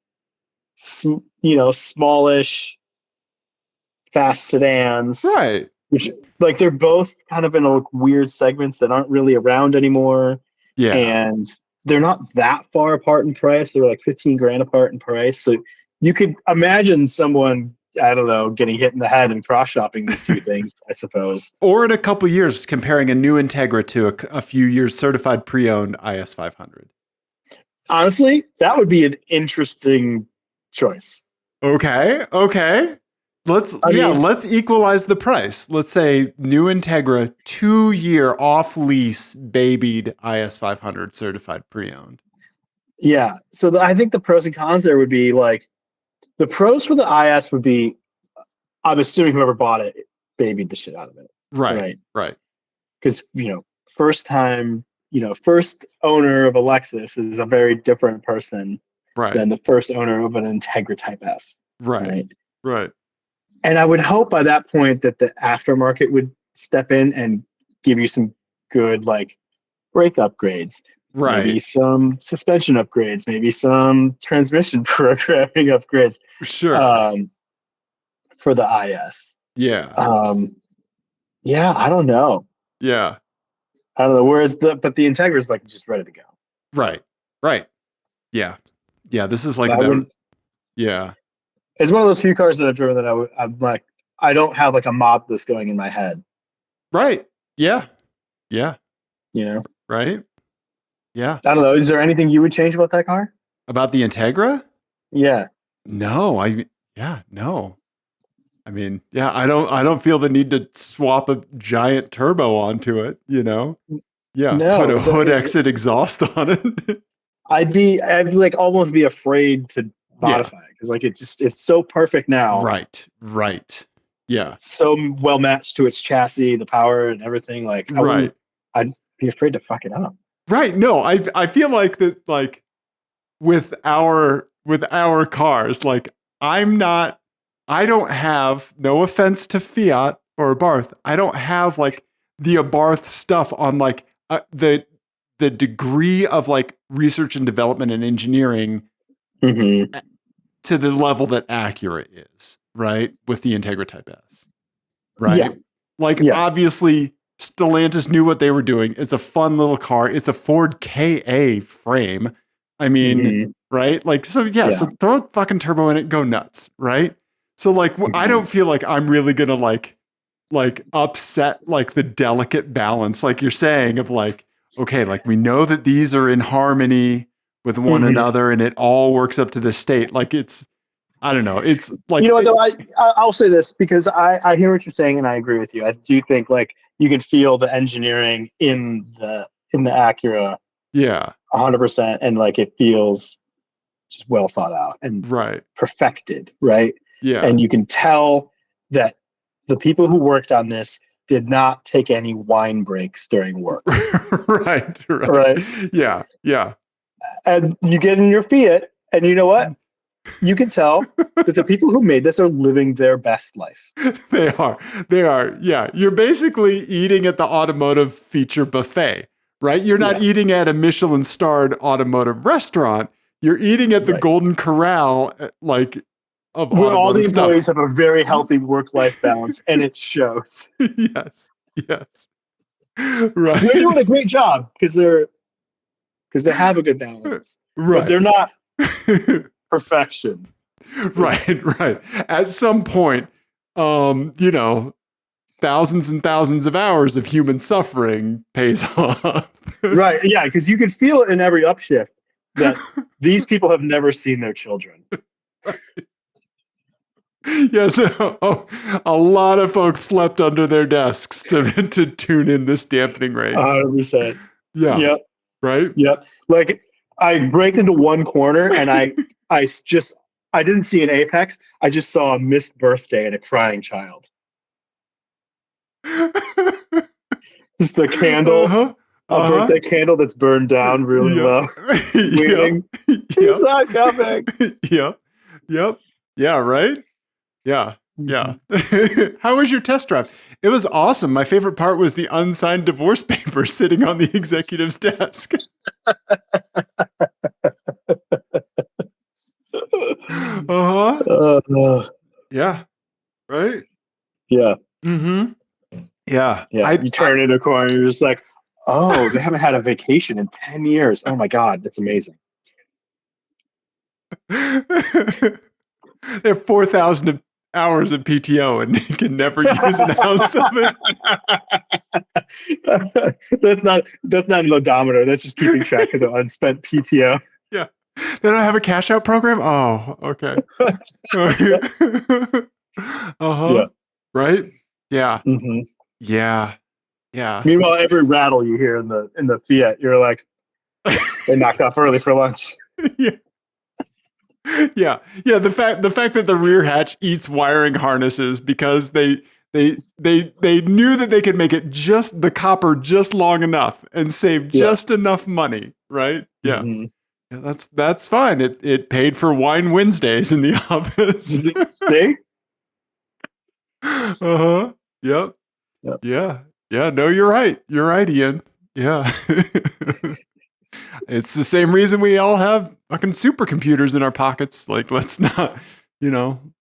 smallish, fast sedans, right? Which like they're both kind of in a weird segments that aren't really around anymore. Yeah, and they're not that far apart in price. They're like $15,000 apart in price. So you could imagine someone, I don't know, getting hit in the head and cross-shopping these two things, I suppose. Or in a couple years, comparing a new Integra to a few years certified pre-owned IS500. Honestly, that would be an interesting choice. Okay. Let's equalize the price. Let's say new Integra 2-year off-lease babied IS500 certified pre-owned. Yeah. So I think the pros and cons there would be like, the pros for the IS would be, I'm assuming whoever bought it babied the shit out of it. Right. Because, first owner of a Lexus is a very different person than the first owner of an Integra Type S. Right. And I would hope by that point that the aftermarket would step in and give you some good, like, brake upgrades. Right. Maybe some suspension upgrades, maybe some transmission programming upgrades. Sure. For the IS. Yeah. Yeah, I don't know. Yeah. I don't know. Whereas the Integra is like just ready to go. Right. Yeah. Yeah. This is like yeah. It's one of those few cars that I've driven that I'm like, I don't have like a mod list going in my head. Right. Yeah. Right. Yeah. I don't know. Is there anything you would change about that car? About the Integra? Yeah. No. No. I mean, yeah, I don't feel the need to swap a giant turbo onto it, Yeah. Put a hood exit exhaust on it. I'd like almost be afraid to modify it because like it's so perfect now. Right. Yeah. So well matched to its chassis, the power and everything. Like I'd be afraid to fuck it up. Right. No, I feel like that, like with our cars, like I don't have, no offense to Fiat or Abarth, I don't have like the Abarth stuff on like the degree of like research and development and engineering to the level that Acura is, right? With the Integra Type S, right? Obviously Stellantis knew what they were doing. It's a fun little car. It's a Ford KA frame. I mean, right? Like, so so throw a fucking turbo in it, go nuts, right? So like, I don't feel like I'm really gonna like upset like the delicate balance, like you're saying, of like, okay, like we know that these are in harmony with one another and it all works up to this state. Like I don't know. It's like, you know what though, I'll say this because I hear what you're saying and I agree with you. I do think like you can feel the engineering in the Acura, 100%, and like it feels just well thought out and perfected, right? Yeah, and you can tell that the people who worked on this did not take any wine breaks during work. right. Yeah. And you get in your Fiat, and you know what? You can tell that the people who made this are living their best life. They are. Yeah. You're basically eating at the automotive feature buffet, right? You're not eating at a Michelin-starred automotive restaurant. You're eating at the Golden Corral, like, of where all the employees stuff. have a very healthy work-life balance, and it shows. Yes. Right. They're doing a great job because they have a good balance. Right. But they're not perfection. Right. At some point, thousands and thousands of hours of human suffering pays off. Right. Yeah, because you can feel it in every upshift that these people have never seen their children. Yes, a lot of folks slept under their desks to tune in this dampening rate. 100%. Yeah. Yep. Right. Yep. Like I break into one corner and I didn't see an apex. I just saw a missed birthday and a crying child. Just a candle, a birthday candle that's burned down really low. Waiting. He's not coming. Yep. Yeah. Right. Yeah. How was your test drive? It was awesome. My favorite part was the unsigned divorce paper sitting on the executive's desk. Yeah. Right? Yeah. Yeah. You turn in a corner and you're just like, oh, they haven't had a vacation in 10 years. Oh my God, that's amazing. They have 4,000 hours of PTO and they can never use an ounce of it. That's not an odometer. That's just keeping track of the unspent PTO. Yeah. They don't have a cash out program? Oh, okay. Yeah. Right? Yeah. Mm-hmm. Yeah. Meanwhile, every rattle you hear in the Fiat, you're like, they knocked off early for lunch. Yeah. The fact that the rear hatch eats wiring harnesses because they knew that they could make it just the copper just long enough and save just enough money, right? Yeah. Mm-hmm. Yeah, that's fine. It paid for wine Wednesdays in the office. See? Yep. Yeah. No, you're right. You're right, Ian. Yeah. It's the same reason we all have fucking supercomputers in our pockets. Like, let's not,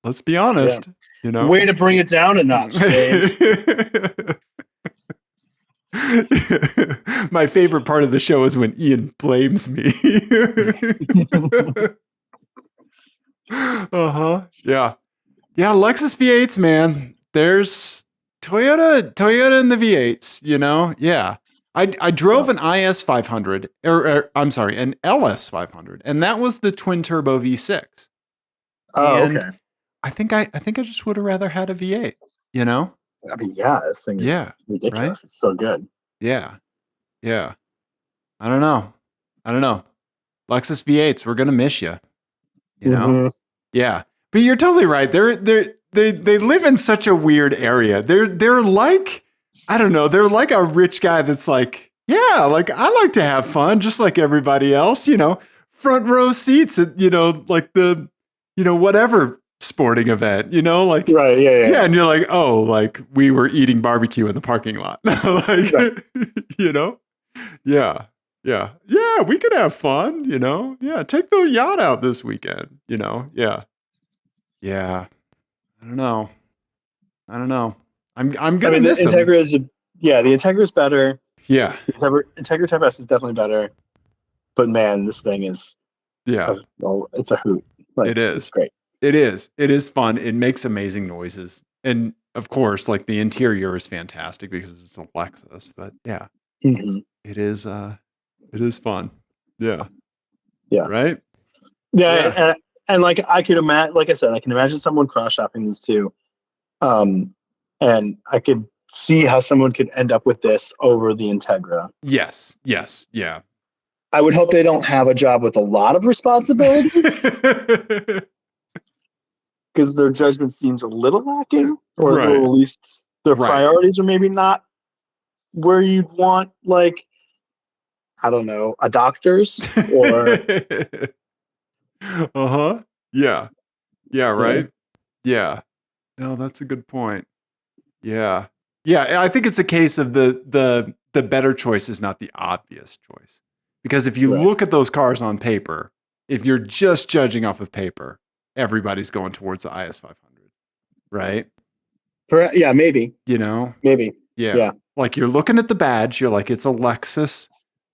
let's be honest. Way to bring it down a notch, Dave. My favorite part of the show is when Ian blames me. Yeah. Lexus V8s, man. There's Toyota and the V8s, Yeah. I drove an IS 500, or I'm sorry, an LS 500, and that was the twin turbo V6. Okay. I think I just would have rather had a V8, I mean, this thing is ridiculous. Right? It's so good. Yeah. I don't know. Lexus V8s, we're gonna miss you. Mm-hmm. Yeah, but you're totally right. They live in such a weird area. They're like, I don't know. They're like a rich guy that's like, yeah, like I like to have fun just like everybody else. Front row seats at like the whatever sporting event, like right, yeah, and you're like, oh, like we were eating barbecue in the parking lot, like yeah, we could have fun, take the yacht out this weekend, yeah. I don't know. I'm gonna miss the Integra is the Integra is better. Yeah, the Integra Type S is definitely better, but man, this thing is it's a hoot. Like, it is. It's great. It is fun. It makes amazing noises. And of course, like the interior is fantastic because it's a Lexus, but yeah, it is fun. Yeah. Yeah. Right. Yeah. And like I could imagine, like I said, I can imagine someone cross shopping these two, and I could see how someone could end up with this over the Integra. Yes. Yeah. I would hope they don't have a job with a lot of responsibilities, because their judgment seems a little lacking, or Right. at least their priorities are maybe not where you'd want, like, I don't know, a doctor's or. Yeah. Right. Yeah. No, that's a good point. Yeah. I think it's a case of the better choice is not the obvious choice, because if you look at those cars on paper, if you're just judging off of paper, everybody's going towards the IS 500, right? Yeah, maybe. Maybe. Yeah. Like you're looking at the badge, you're like, it's a Lexus.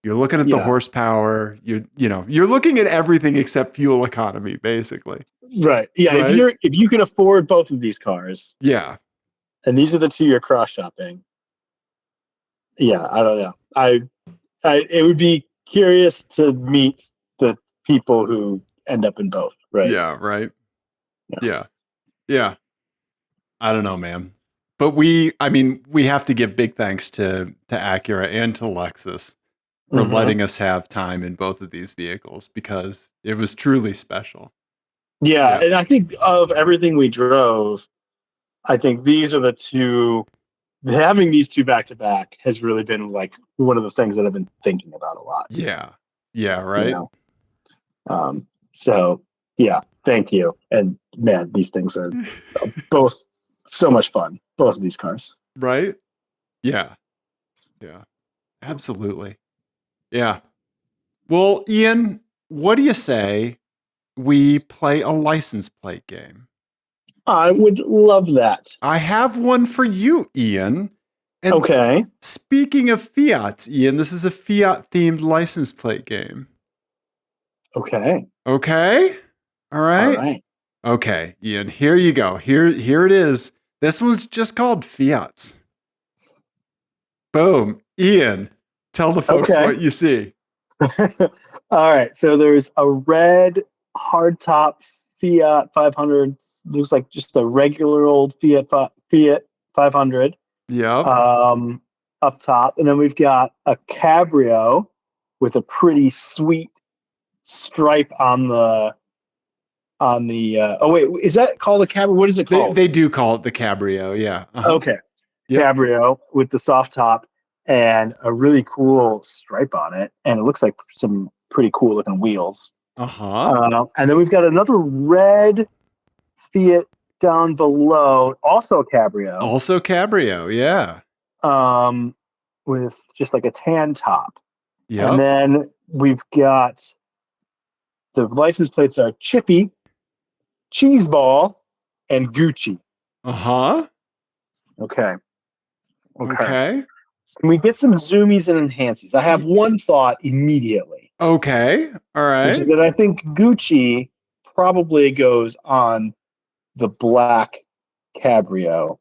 You're looking at the horsepower. You're looking at everything except fuel economy, basically. Right. Yeah. Right? If you can afford both of these cars. Yeah. And these are the two you're cross shopping. Yeah, I don't know. It would be curious to meet the people who end up in both. Right. Yeah. Right. Yeah. I don't know, man. But we have to give big thanks to Acura and to Lexus for letting us have time in both of these vehicles, because it was truly special. Yeah. And I think of everything we drove, I think these are the two. Having these two back to back has really been like one of the things that I've been thinking about a lot. Yeah. Right. So yeah, thank you. And man, these things are both so much fun. Both of these cars. Right. Yeah. Absolutely. Yeah. Well, Ian, what do you say we play a license plate game? I would love that. I have one for you, Ian. And okay. Speaking of Fiats, Ian, this is a Fiat-themed license plate game. Okay. All right. Okay, Ian, here you go. Here it is. This one's just called Fiats. Boom. Ian, tell the folks what you see. All right. So there's a red hardtop Fiat 500. Looks like just a regular old Fiat 500. Yeah. Up top, and then we've got a Cabrio with a pretty sweet stripe on the. Oh wait, is that called a Cabrio? What is it called? They do call it the Cabrio. Yeah. Okay. Yep. Cabrio with the soft top and a really cool stripe on it, and it looks like some pretty cool looking wheels. And then we've got another red Fiat down below, also a Cabrio. Yeah. With just like a tan top. Yeah. And then we've got the license plates are Chippy, Cheeseball, and Gucci. Okay. Can we get some zoomies and enhancies? I have one thought immediately. Okay. All right. Which is that I think Gucci probably goes on the black Cabrio.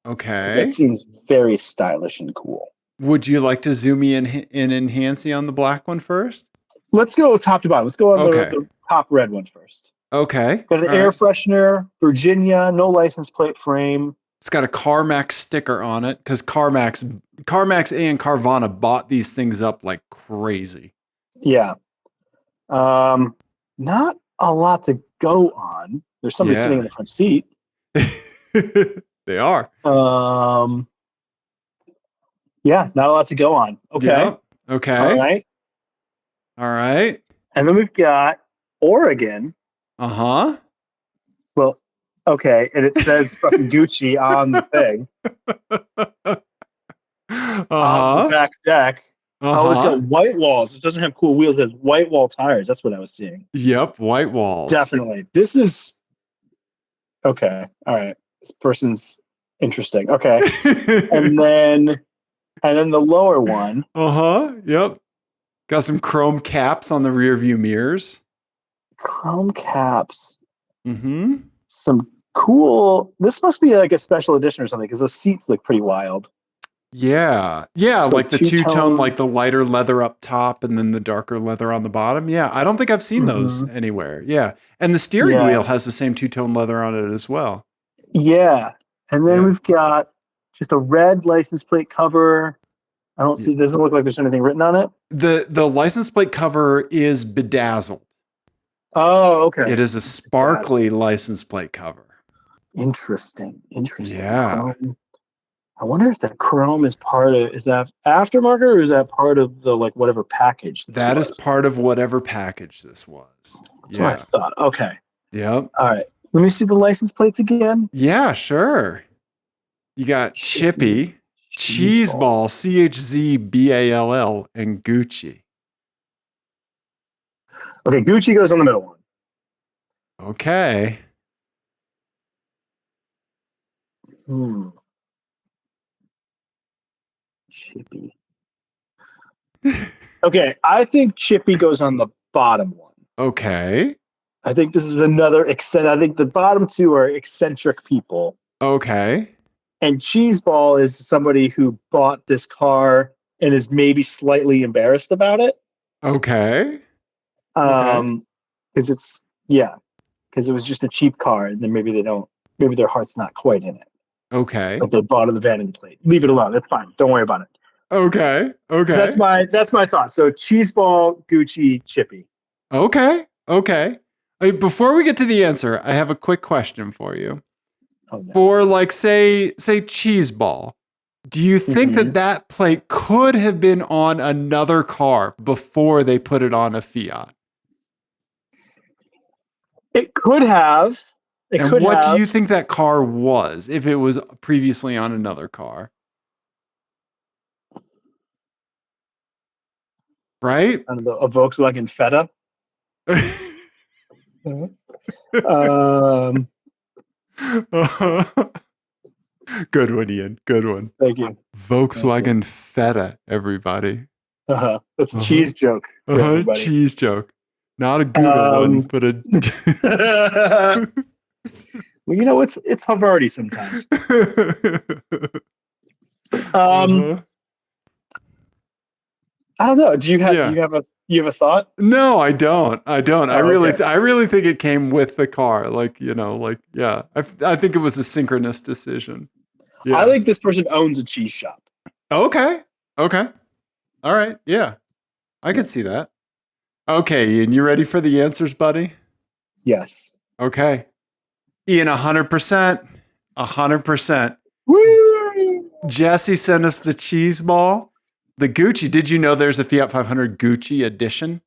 Okay. That seems very stylish and cool. Would you like to zoom in enhancy on the black one first? Let's go top to bottom. Let's go on the top red one first. Okay. Got an air freshener, Virginia, no license plate frame. It's got a CarMax sticker on it because CarMax and Carvana bought these things up like crazy. Yeah. Not a lot to go on. There's somebody sitting in the front seat. They are. Yeah, not a lot to go on. Okay. Yeah. Okay. All right. And then we've got Oregon. Well, okay, and it says fucking Gucci on the thing. On the back deck. Oh, it's got white walls. It doesn't have cool wheels. It has white wall tires. That's what I was seeing. Yep, white walls. Definitely. This is okay. All right. This person's interesting. Okay. and then the lower one. Yep. Got some chrome caps on the rear view mirrors. Chrome caps. Some cool. This must be like a special edition or something because those seats look pretty wild. Yeah. Yeah, So like the two-tone, like the lighter leather up top and then the darker leather on the bottom. Yeah, I don't think I've seen those anywhere. Yeah. And the steering wheel has the same two-tone leather on it as well. Yeah. And then we've got just a red license plate cover. I don't see, doesn't look like there's anything written on it. The license plate cover is bedazzled. Oh, okay. It is a sparkly license plate cover. Interesting. Yeah. I wonder if that chrome is that aftermarket or is that part of the like whatever package this That was? is part of whatever package this was. That's what I thought. Okay. Yep. All right. Let me see the license plates again. Yeah, sure. You got Chippy, Cheeseball, CHZBALL, and Gucci. Okay, Gucci goes on the middle one. Okay. Chippy. Okay, I think Chippy goes on the bottom one. Okay. I think this is another I think the bottom two are eccentric people. Okay. And Cheeseball is somebody who bought this car and is maybe slightly embarrassed about it. Okay. Because because it was just a cheap car, and then maybe their heart's not quite in it. Okay. But they bought the vanity plate. Leave it alone. It's fine. Don't worry about it. Okay. That's my thought. So Cheeseball, Gucci, Chippy. Okay. Before we get to the answer, I have a quick question for you. Oh, no. For like say Cheeseball, do you think that plate could have been on another car before they put it on a Fiat? It could have. What do you think that car was if it was previously on another car? Right? A Volkswagen Feta. Good one, Ian. Good one. Thank you. Volkswagen Feta, everybody. That's a cheese joke. Cheese joke. Not a Google one, but a. Well, you know, it's Havarti sometimes. I don't know. Do you have a thought? No, I don't. I really okay. I really think it came with the car. Like, I think it was a synchronous decision. Yeah. I think this person owns a cheese shop. Okay. All right. Yeah. I could see that. Okay, Ian, you ready for the answers, buddy? Yes. Okay. Ian, 100%. 100%. Woo! Jesse sent us the cheese ball. The Gucci. Did you know there's a Fiat 500 Gucci edition?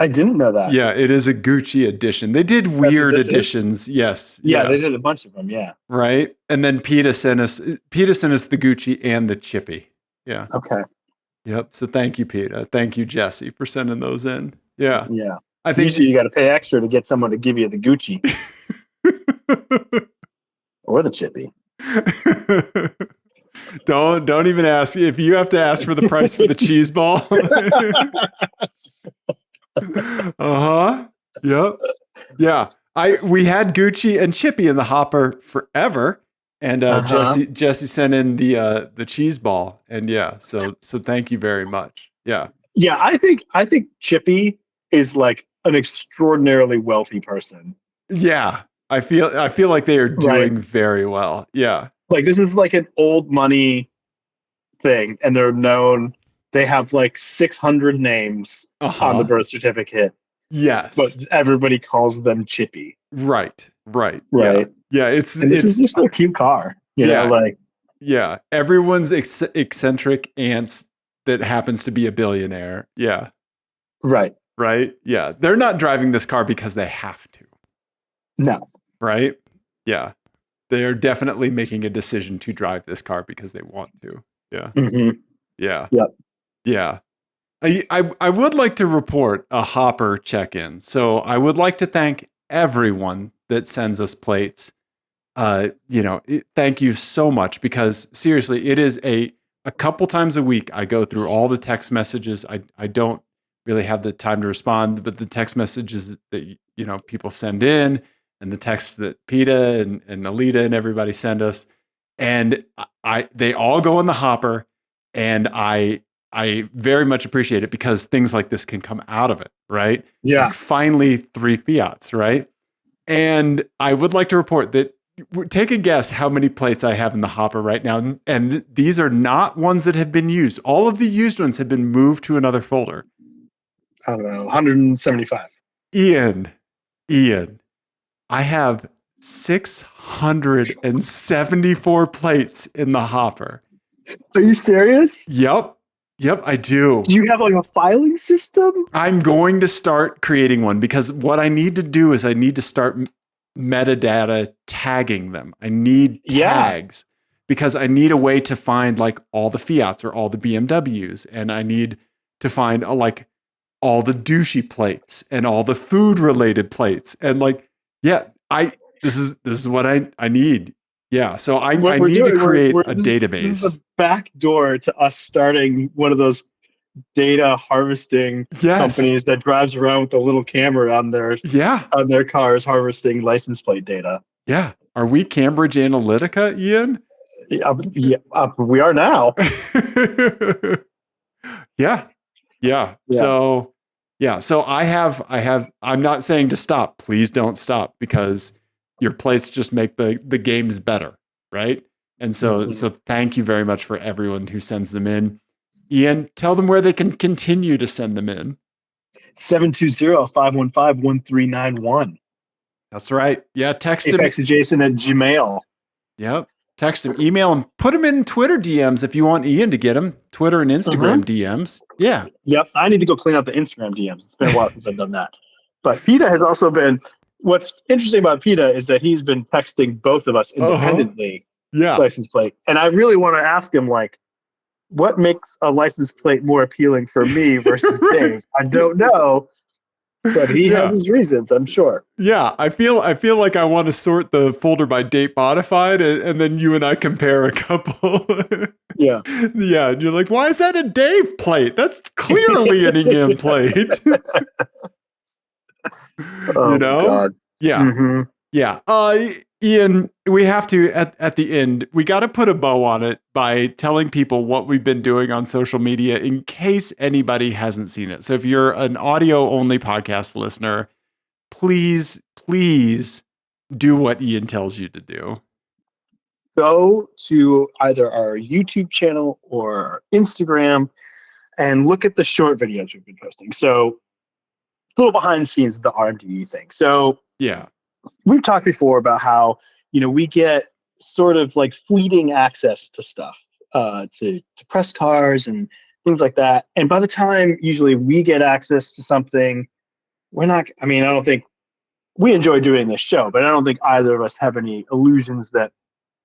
I didn't know that. Yeah, it is a Gucci edition. They did weird editions. Yes. Yeah, they did a bunch of them. Yeah. Right. And then PETA sent us the Gucci and the Chippy. Yeah. Okay. Yep. So thank you, PETA. Thank you, Jesse, for sending those in. Yeah. Yeah. I think usually you got to pay extra to get someone to give you the Gucci or the Chippy. Don't even ask. If you have to ask for the price for the cheese ball. Yep. Yeah. We had Gucci and Chippy in the hopper forever. And Jesse sent in the cheese ball. And so thank you very much. Yeah. Yeah, I think Chippy is like an extraordinarily wealthy person. Yeah. I feel like they are doing very well. Yeah. Like this is like an old money thing, and they're known. They have like 600 names on the birth certificate. Yes, but everybody calls them Chippy. Right. Yeah. This is just a cute car. You know, like everyone's eccentric aunt that happens to be a billionaire. Yeah. Right. Yeah. They're not driving this car because they have to. No. Right. Yeah. They are definitely making a decision to drive this car because they want to. Yeah. Mm-hmm. Yeah. Yep. Yeah. I would like to report a hopper check-in. So I would like to thank everyone that sends us plates. Thank you so much, because seriously, it is a couple times a week I go through all the text messages. I don't really have the time to respond, but the text messages that people send in, and the texts that PETA and Alita and everybody send us, and they all go in the hopper. And I very much appreciate it because things like this can come out of it, right? Yeah. Like finally 3 Fiats, right? And I would like to report that, take a guess how many plates I have in the hopper right now. And these are not ones that have been used. All of the used ones have been moved to another folder. I don't know, 175. Ian, I have 674 plates in the hopper. Are you serious? Yep, I do. Do you have like a filing system? I'm going to start creating one because what I need to do is I need to start metadata tagging them. I need tags because I need a way to find like all the Fiats or all the BMWs, and I need to find like all the douchey plates and all the food related plates, and like this is what I need. Yeah, so I need to create a database. This is a back door to us starting one of those data harvesting companies that drives around with a little camera on their cars harvesting license plate data. Yeah. Are we Cambridge Analytica, Ian? We are now. Yeah. So I'm not saying to stop. Please don't stop, because your plates just make the games better, right? And so thank you very much for everyone who sends them in. Ian, tell them where they can continue to send them in. 720-515-1391. That's right. Yeah, text him. apexadjacent at Gmail. Yep. Text him, email him, put him in Twitter DMs if you want Ian to get him. Twitter and Instagram DMs. Yeah. Yep. I need to go clean up the Instagram DMs. It's been a while since I've done that. But PETA has also been, what's interesting about PETA is that he's been texting both of us independently. License plate. And I really want to ask him, like, what makes a license plate more appealing for me versus Dave? I don't know, but he has his reasons, I'm sure. Yeah, I feel like I want to sort the folder by date modified, and then you and I compare a couple. Yeah. Yeah, and you're like, why is that a Dave plate? That's clearly an Ian plate. Oh, God. Yeah. Mm-hmm. Yeah. Ian, we have to, at the end, we got to put a bow on it by telling people what we've been doing on social media in case anybody hasn't seen it. So if you're an audio-only podcast listener, please do what Ian tells you to do. Go to either our YouTube channel or Instagram and look at the short videos we've been posting. So a little behind the scenes of the RMDE thing. So we've talked before about how, we get sort of like fleeting access to stuff, to press cars and things like that. And by the time usually we get access to something, I don't think we enjoy doing this show, but I don't think either of us have any illusions that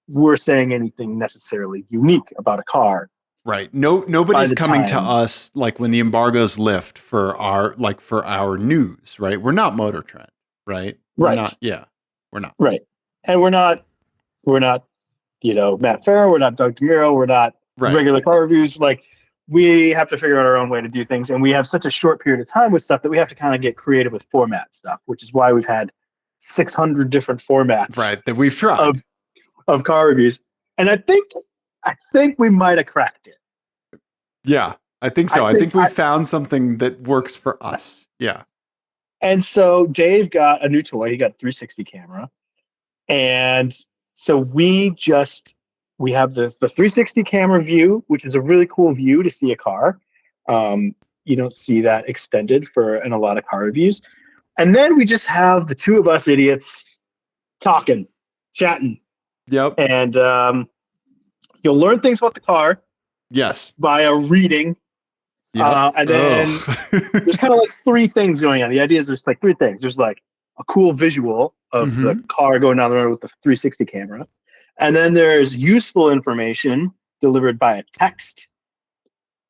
we're saying anything necessarily unique about a car. Right. Nobody's coming to us like when the embargoes lift for our news, right? We're not Motor Trend, right? We're not. Right. And we're not, Matt Farrow, we're not Doug DeMuro, we're not regular car reviews. Like, we have to figure out our own way to do things. And we have such a short period of time with stuff that we have to kind of get creative with format stuff, which is why we've had 600 different formats that we've tried of car reviews. And I think we might have cracked it. Yeah, I think so. I think we found something that works for us. Yeah. And so Dave got a new toy. He got a 360 camera. And so we have the 360 camera view, which is a really cool view to see a car. You don't see that extended in a lot of car reviews. And then we just have the two of us idiots talking, chatting. Yep. And you'll learn things about the car. Yes. Via reading. Yep. And then there's kind of like three things going on. The idea is there's like three things. There's like a cool visual of the car going down the road with the 360 camera. And then there's useful information delivered by a text.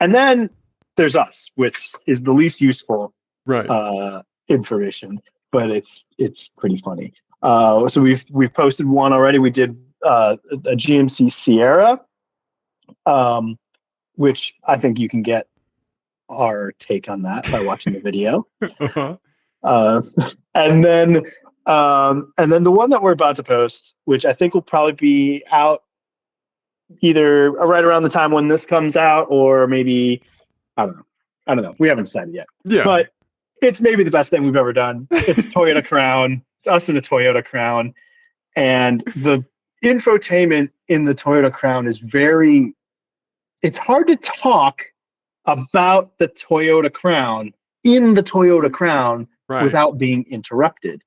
And then there's us, which is the least useful information, but it's pretty funny. So we've posted one already. We did a GMC Sierra, which I think you can get our take on that by watching the video. And then the one that we're about to post, which I think will probably be out either right around the time when this comes out, or maybe I don't know. We haven't decided yet. Yeah. But it's maybe the best thing we've ever done. It's Toyota Crown. It's us in a Toyota Crown. And the infotainment in the Toyota Crown is it's hard to talk about the Toyota Crown in the Toyota Crown without being interrupted.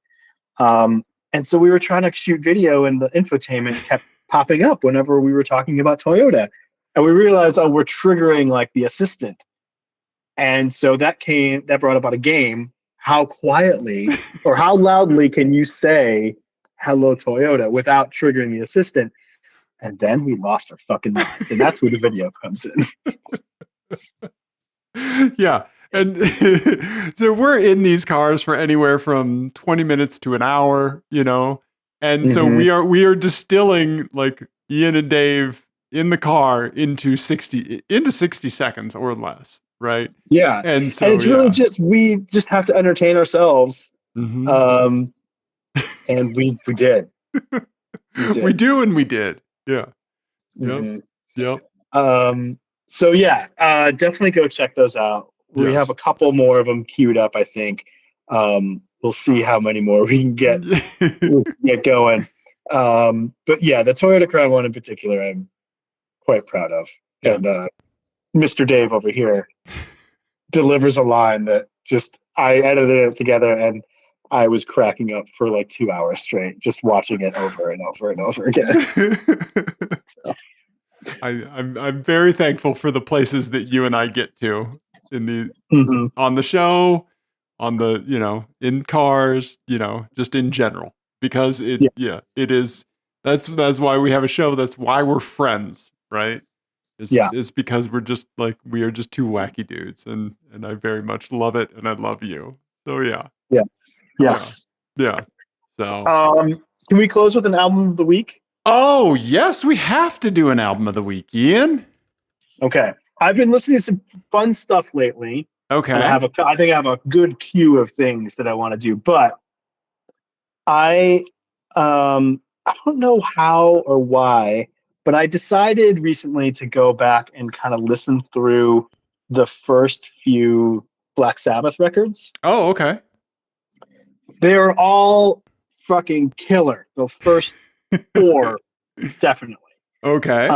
And so we were trying to shoot video, and the infotainment kept popping up whenever we were talking about Toyota. And we realized, oh, we're triggering like the assistant. And so that brought about a game. How quietly or how loudly can you say hello Toyota without triggering the assistant? And then we lost our fucking minds. And that's where the video comes in. Yeah. And so we're in these cars for anywhere from 20 minutes to an hour, you know? And so we are distilling like Ian and Dave in the car into 60 seconds or less, right? Yeah. And so it's really we just have to entertain ourselves. And we did. We do, and we did. Yeah. Yep. So yeah, definitely go check those out. We have a couple more of them queued up, I think. We'll see how many more we can get going. But yeah, the Toyota Crown one in particular, I'm quite proud of. Yeah. And Mr. Dave over here delivers a line that I edited it together, and I was cracking up for like 2 hours straight, just watching it over and over and over again. So. I'm very thankful for the places that you and I get to in the on the show, on the, you know, in cars, you know, just in general, because it is, that's why we have a show. That's why we're friends, right? It's because we are just two wacky dudes, and I very much love it, and I love you. So yeah. Yes. Yeah. So can we close with an album of the week? Oh, yes, we have to do an album of the week, Ian. Okay. I've been listening to some fun stuff lately. Okay. And I think I have a good queue of things that I want to do, but I don't know how or why, but I decided recently to go back and kind of listen through the first few Black Sabbath records. Oh, okay. They're all fucking killer. The first 4, definitely. Okay.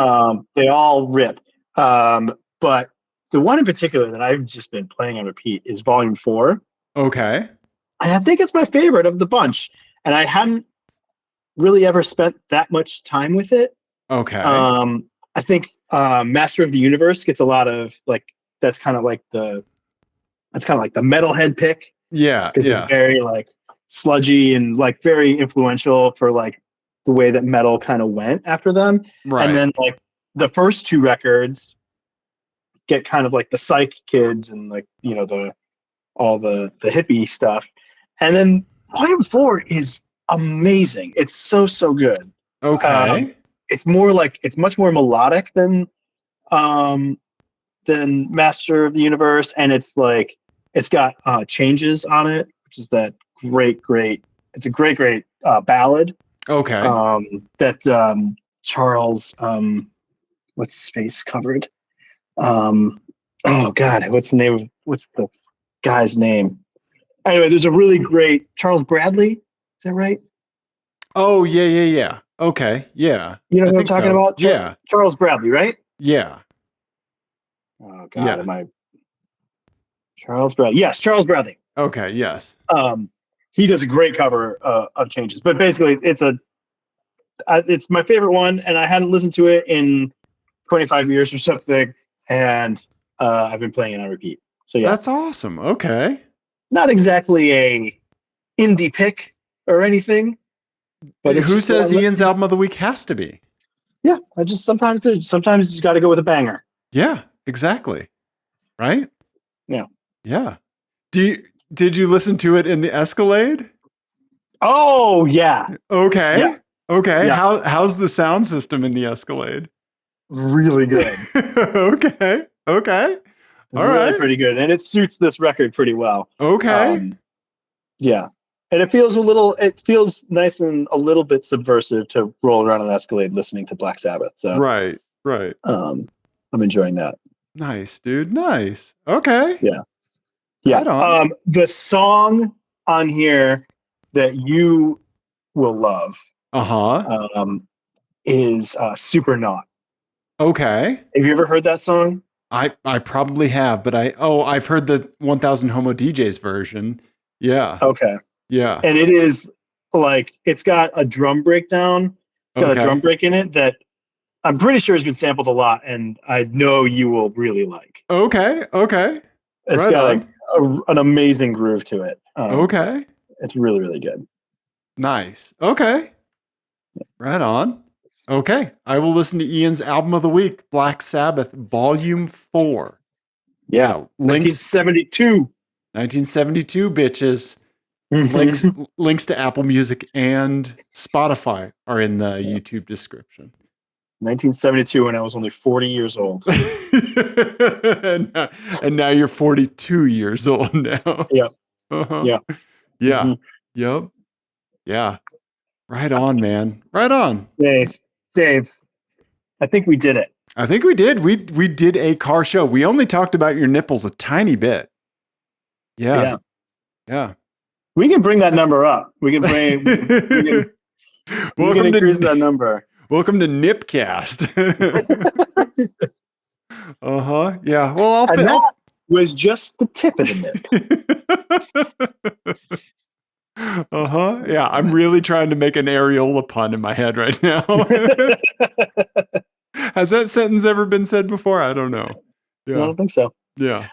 They all rip. But the one in particular that I've just been playing on repeat is Volume 4. Okay. And I think it's my favorite of the bunch. And I hadn't really ever spent that much time with it. Okay. I think Master of the Universe gets a lot of that's kind of like the metalhead pick. Yeah. Because it's very like sludgy and like very influential for like the way that metal kind of went after them. Right. And then like the first 2 records get kind of like the psych kids and like, you know, all the hippie stuff. And then Volume 4 is amazing. It's so good. Okay. It's much more melodic than Master of the Universe, and it's got changes on it, which is that great. It's a great ballad. Okay. That Charles, what's his face covered? Oh God, what's the guy's name? Anyway, there's a really great Charles Bradley. Is that right? Oh yeah. Okay, yeah. You know what I'm talking about? Yeah. Charles Bradley, right? Yeah. Oh God, am I? Charles Bradley. Yes, Charles Bradley. Okay. Yes. He does a great cover of Changes, but basically it's my favorite one, and I hadn't listened to it in 25 years or something, and I've been playing it on repeat. So yeah, that's awesome. Okay, not exactly a indie pick or anything, but who says Ian's album of the week has to be? Yeah, I just sometimes you got to go with a banger. Yeah, exactly. Right? Yeah. Did you listen to it in the Escalade? Oh yeah. Okay. Yeah. Okay. Yeah. How's the sound system in the Escalade? Really good. Okay. It's really pretty good, and it suits this record pretty well. Okay. Yeah. And it feels nice and a little bit subversive to roll around an Escalade listening to Black Sabbath. So right. Right. I'm enjoying that. Nice, dude. Nice. Okay. Yeah. Right on. The song on here that you will love is Super Not. Okay. Have you ever heard that song? I probably have, but I've heard the 1000 Homo DJs version. Yeah. Okay. Yeah. And it is like, it's got a drum breakdown. It's got a drum break in it that I'm pretty sure has been sampled a lot, and I know you will really like. Okay. It's got an amazing groove to it. Okay. It's really, really good. Nice. Okay. Right on. Okay. I will listen to Ian's album of the week, Black Sabbath, Volume 4. Yeah. Links. 1972. 1972, bitches. Links to Apple Music and Spotify are in the YouTube description. 1972, when I was only 40 years old. and now you're 42 years old now. Yep. Yeah. Yeah. Yep. Yeah. Right on, man. Right on. Dave, I think we did it. I think we did. We did a car show. We only talked about your nipples a tiny bit. Yeah. We can bring that number up. We can increase that number. Welcome to Nipcast. Yeah. Well, that was just the tip of the nip. Yeah. I'm really trying to make an areola pun in my head right now. Has that sentence ever been said before? I don't know. Yeah. I don't think so. Yeah.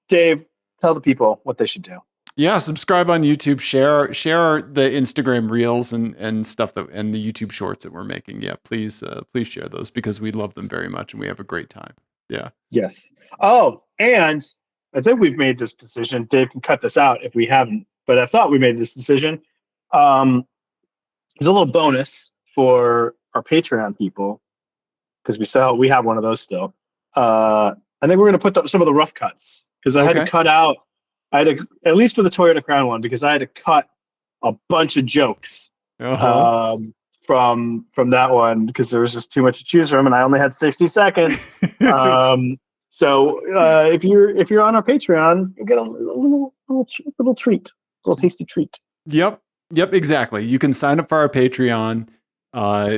Dave, tell the people what they should do. Yeah, subscribe on YouTube, share the Instagram reels and stuff and the YouTube shorts that we're making. Yeah, please share those because we love them very much and we have a great time. Yeah. Yes. Oh, and I think we've made this decision. Dave can cut this out if we haven't, but I thought we made this decision. There's a little bonus for our Patreon people because we have one of those still. I think we're going to put some of the rough cuts because I had to cut out. At least for the Toyota Crown one, because I had to cut a bunch of jokes from that one because there was just too much to choose from, and I only had 60 seconds. So if you're on our Patreon, you get a little treat, a little tasty treat. Yep, exactly. You can sign up for our Patreon.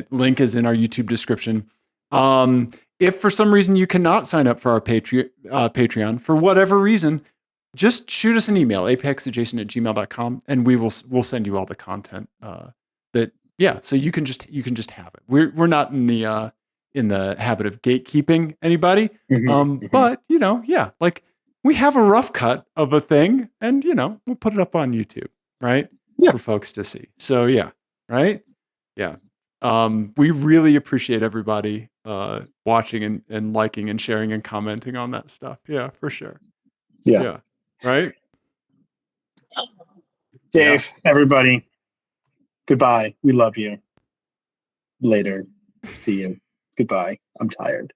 Link is in our YouTube description. If for some reason you cannot sign up for our Patreon for whatever reason, just shoot us an email, apexadjacent@gmail.com, and we'll send you all the content so you can just have it. We're not in the habit of gatekeeping anybody. But like we have a rough cut of a thing and we'll put it up on YouTube, right? For folks to see. So right? Yeah. We really appreciate everybody watching and liking and sharing and commenting on that stuff. Yeah, for sure. Yeah. Right? Dave, everybody, goodbye. We love you. Later. See you. Goodbye. I'm tired.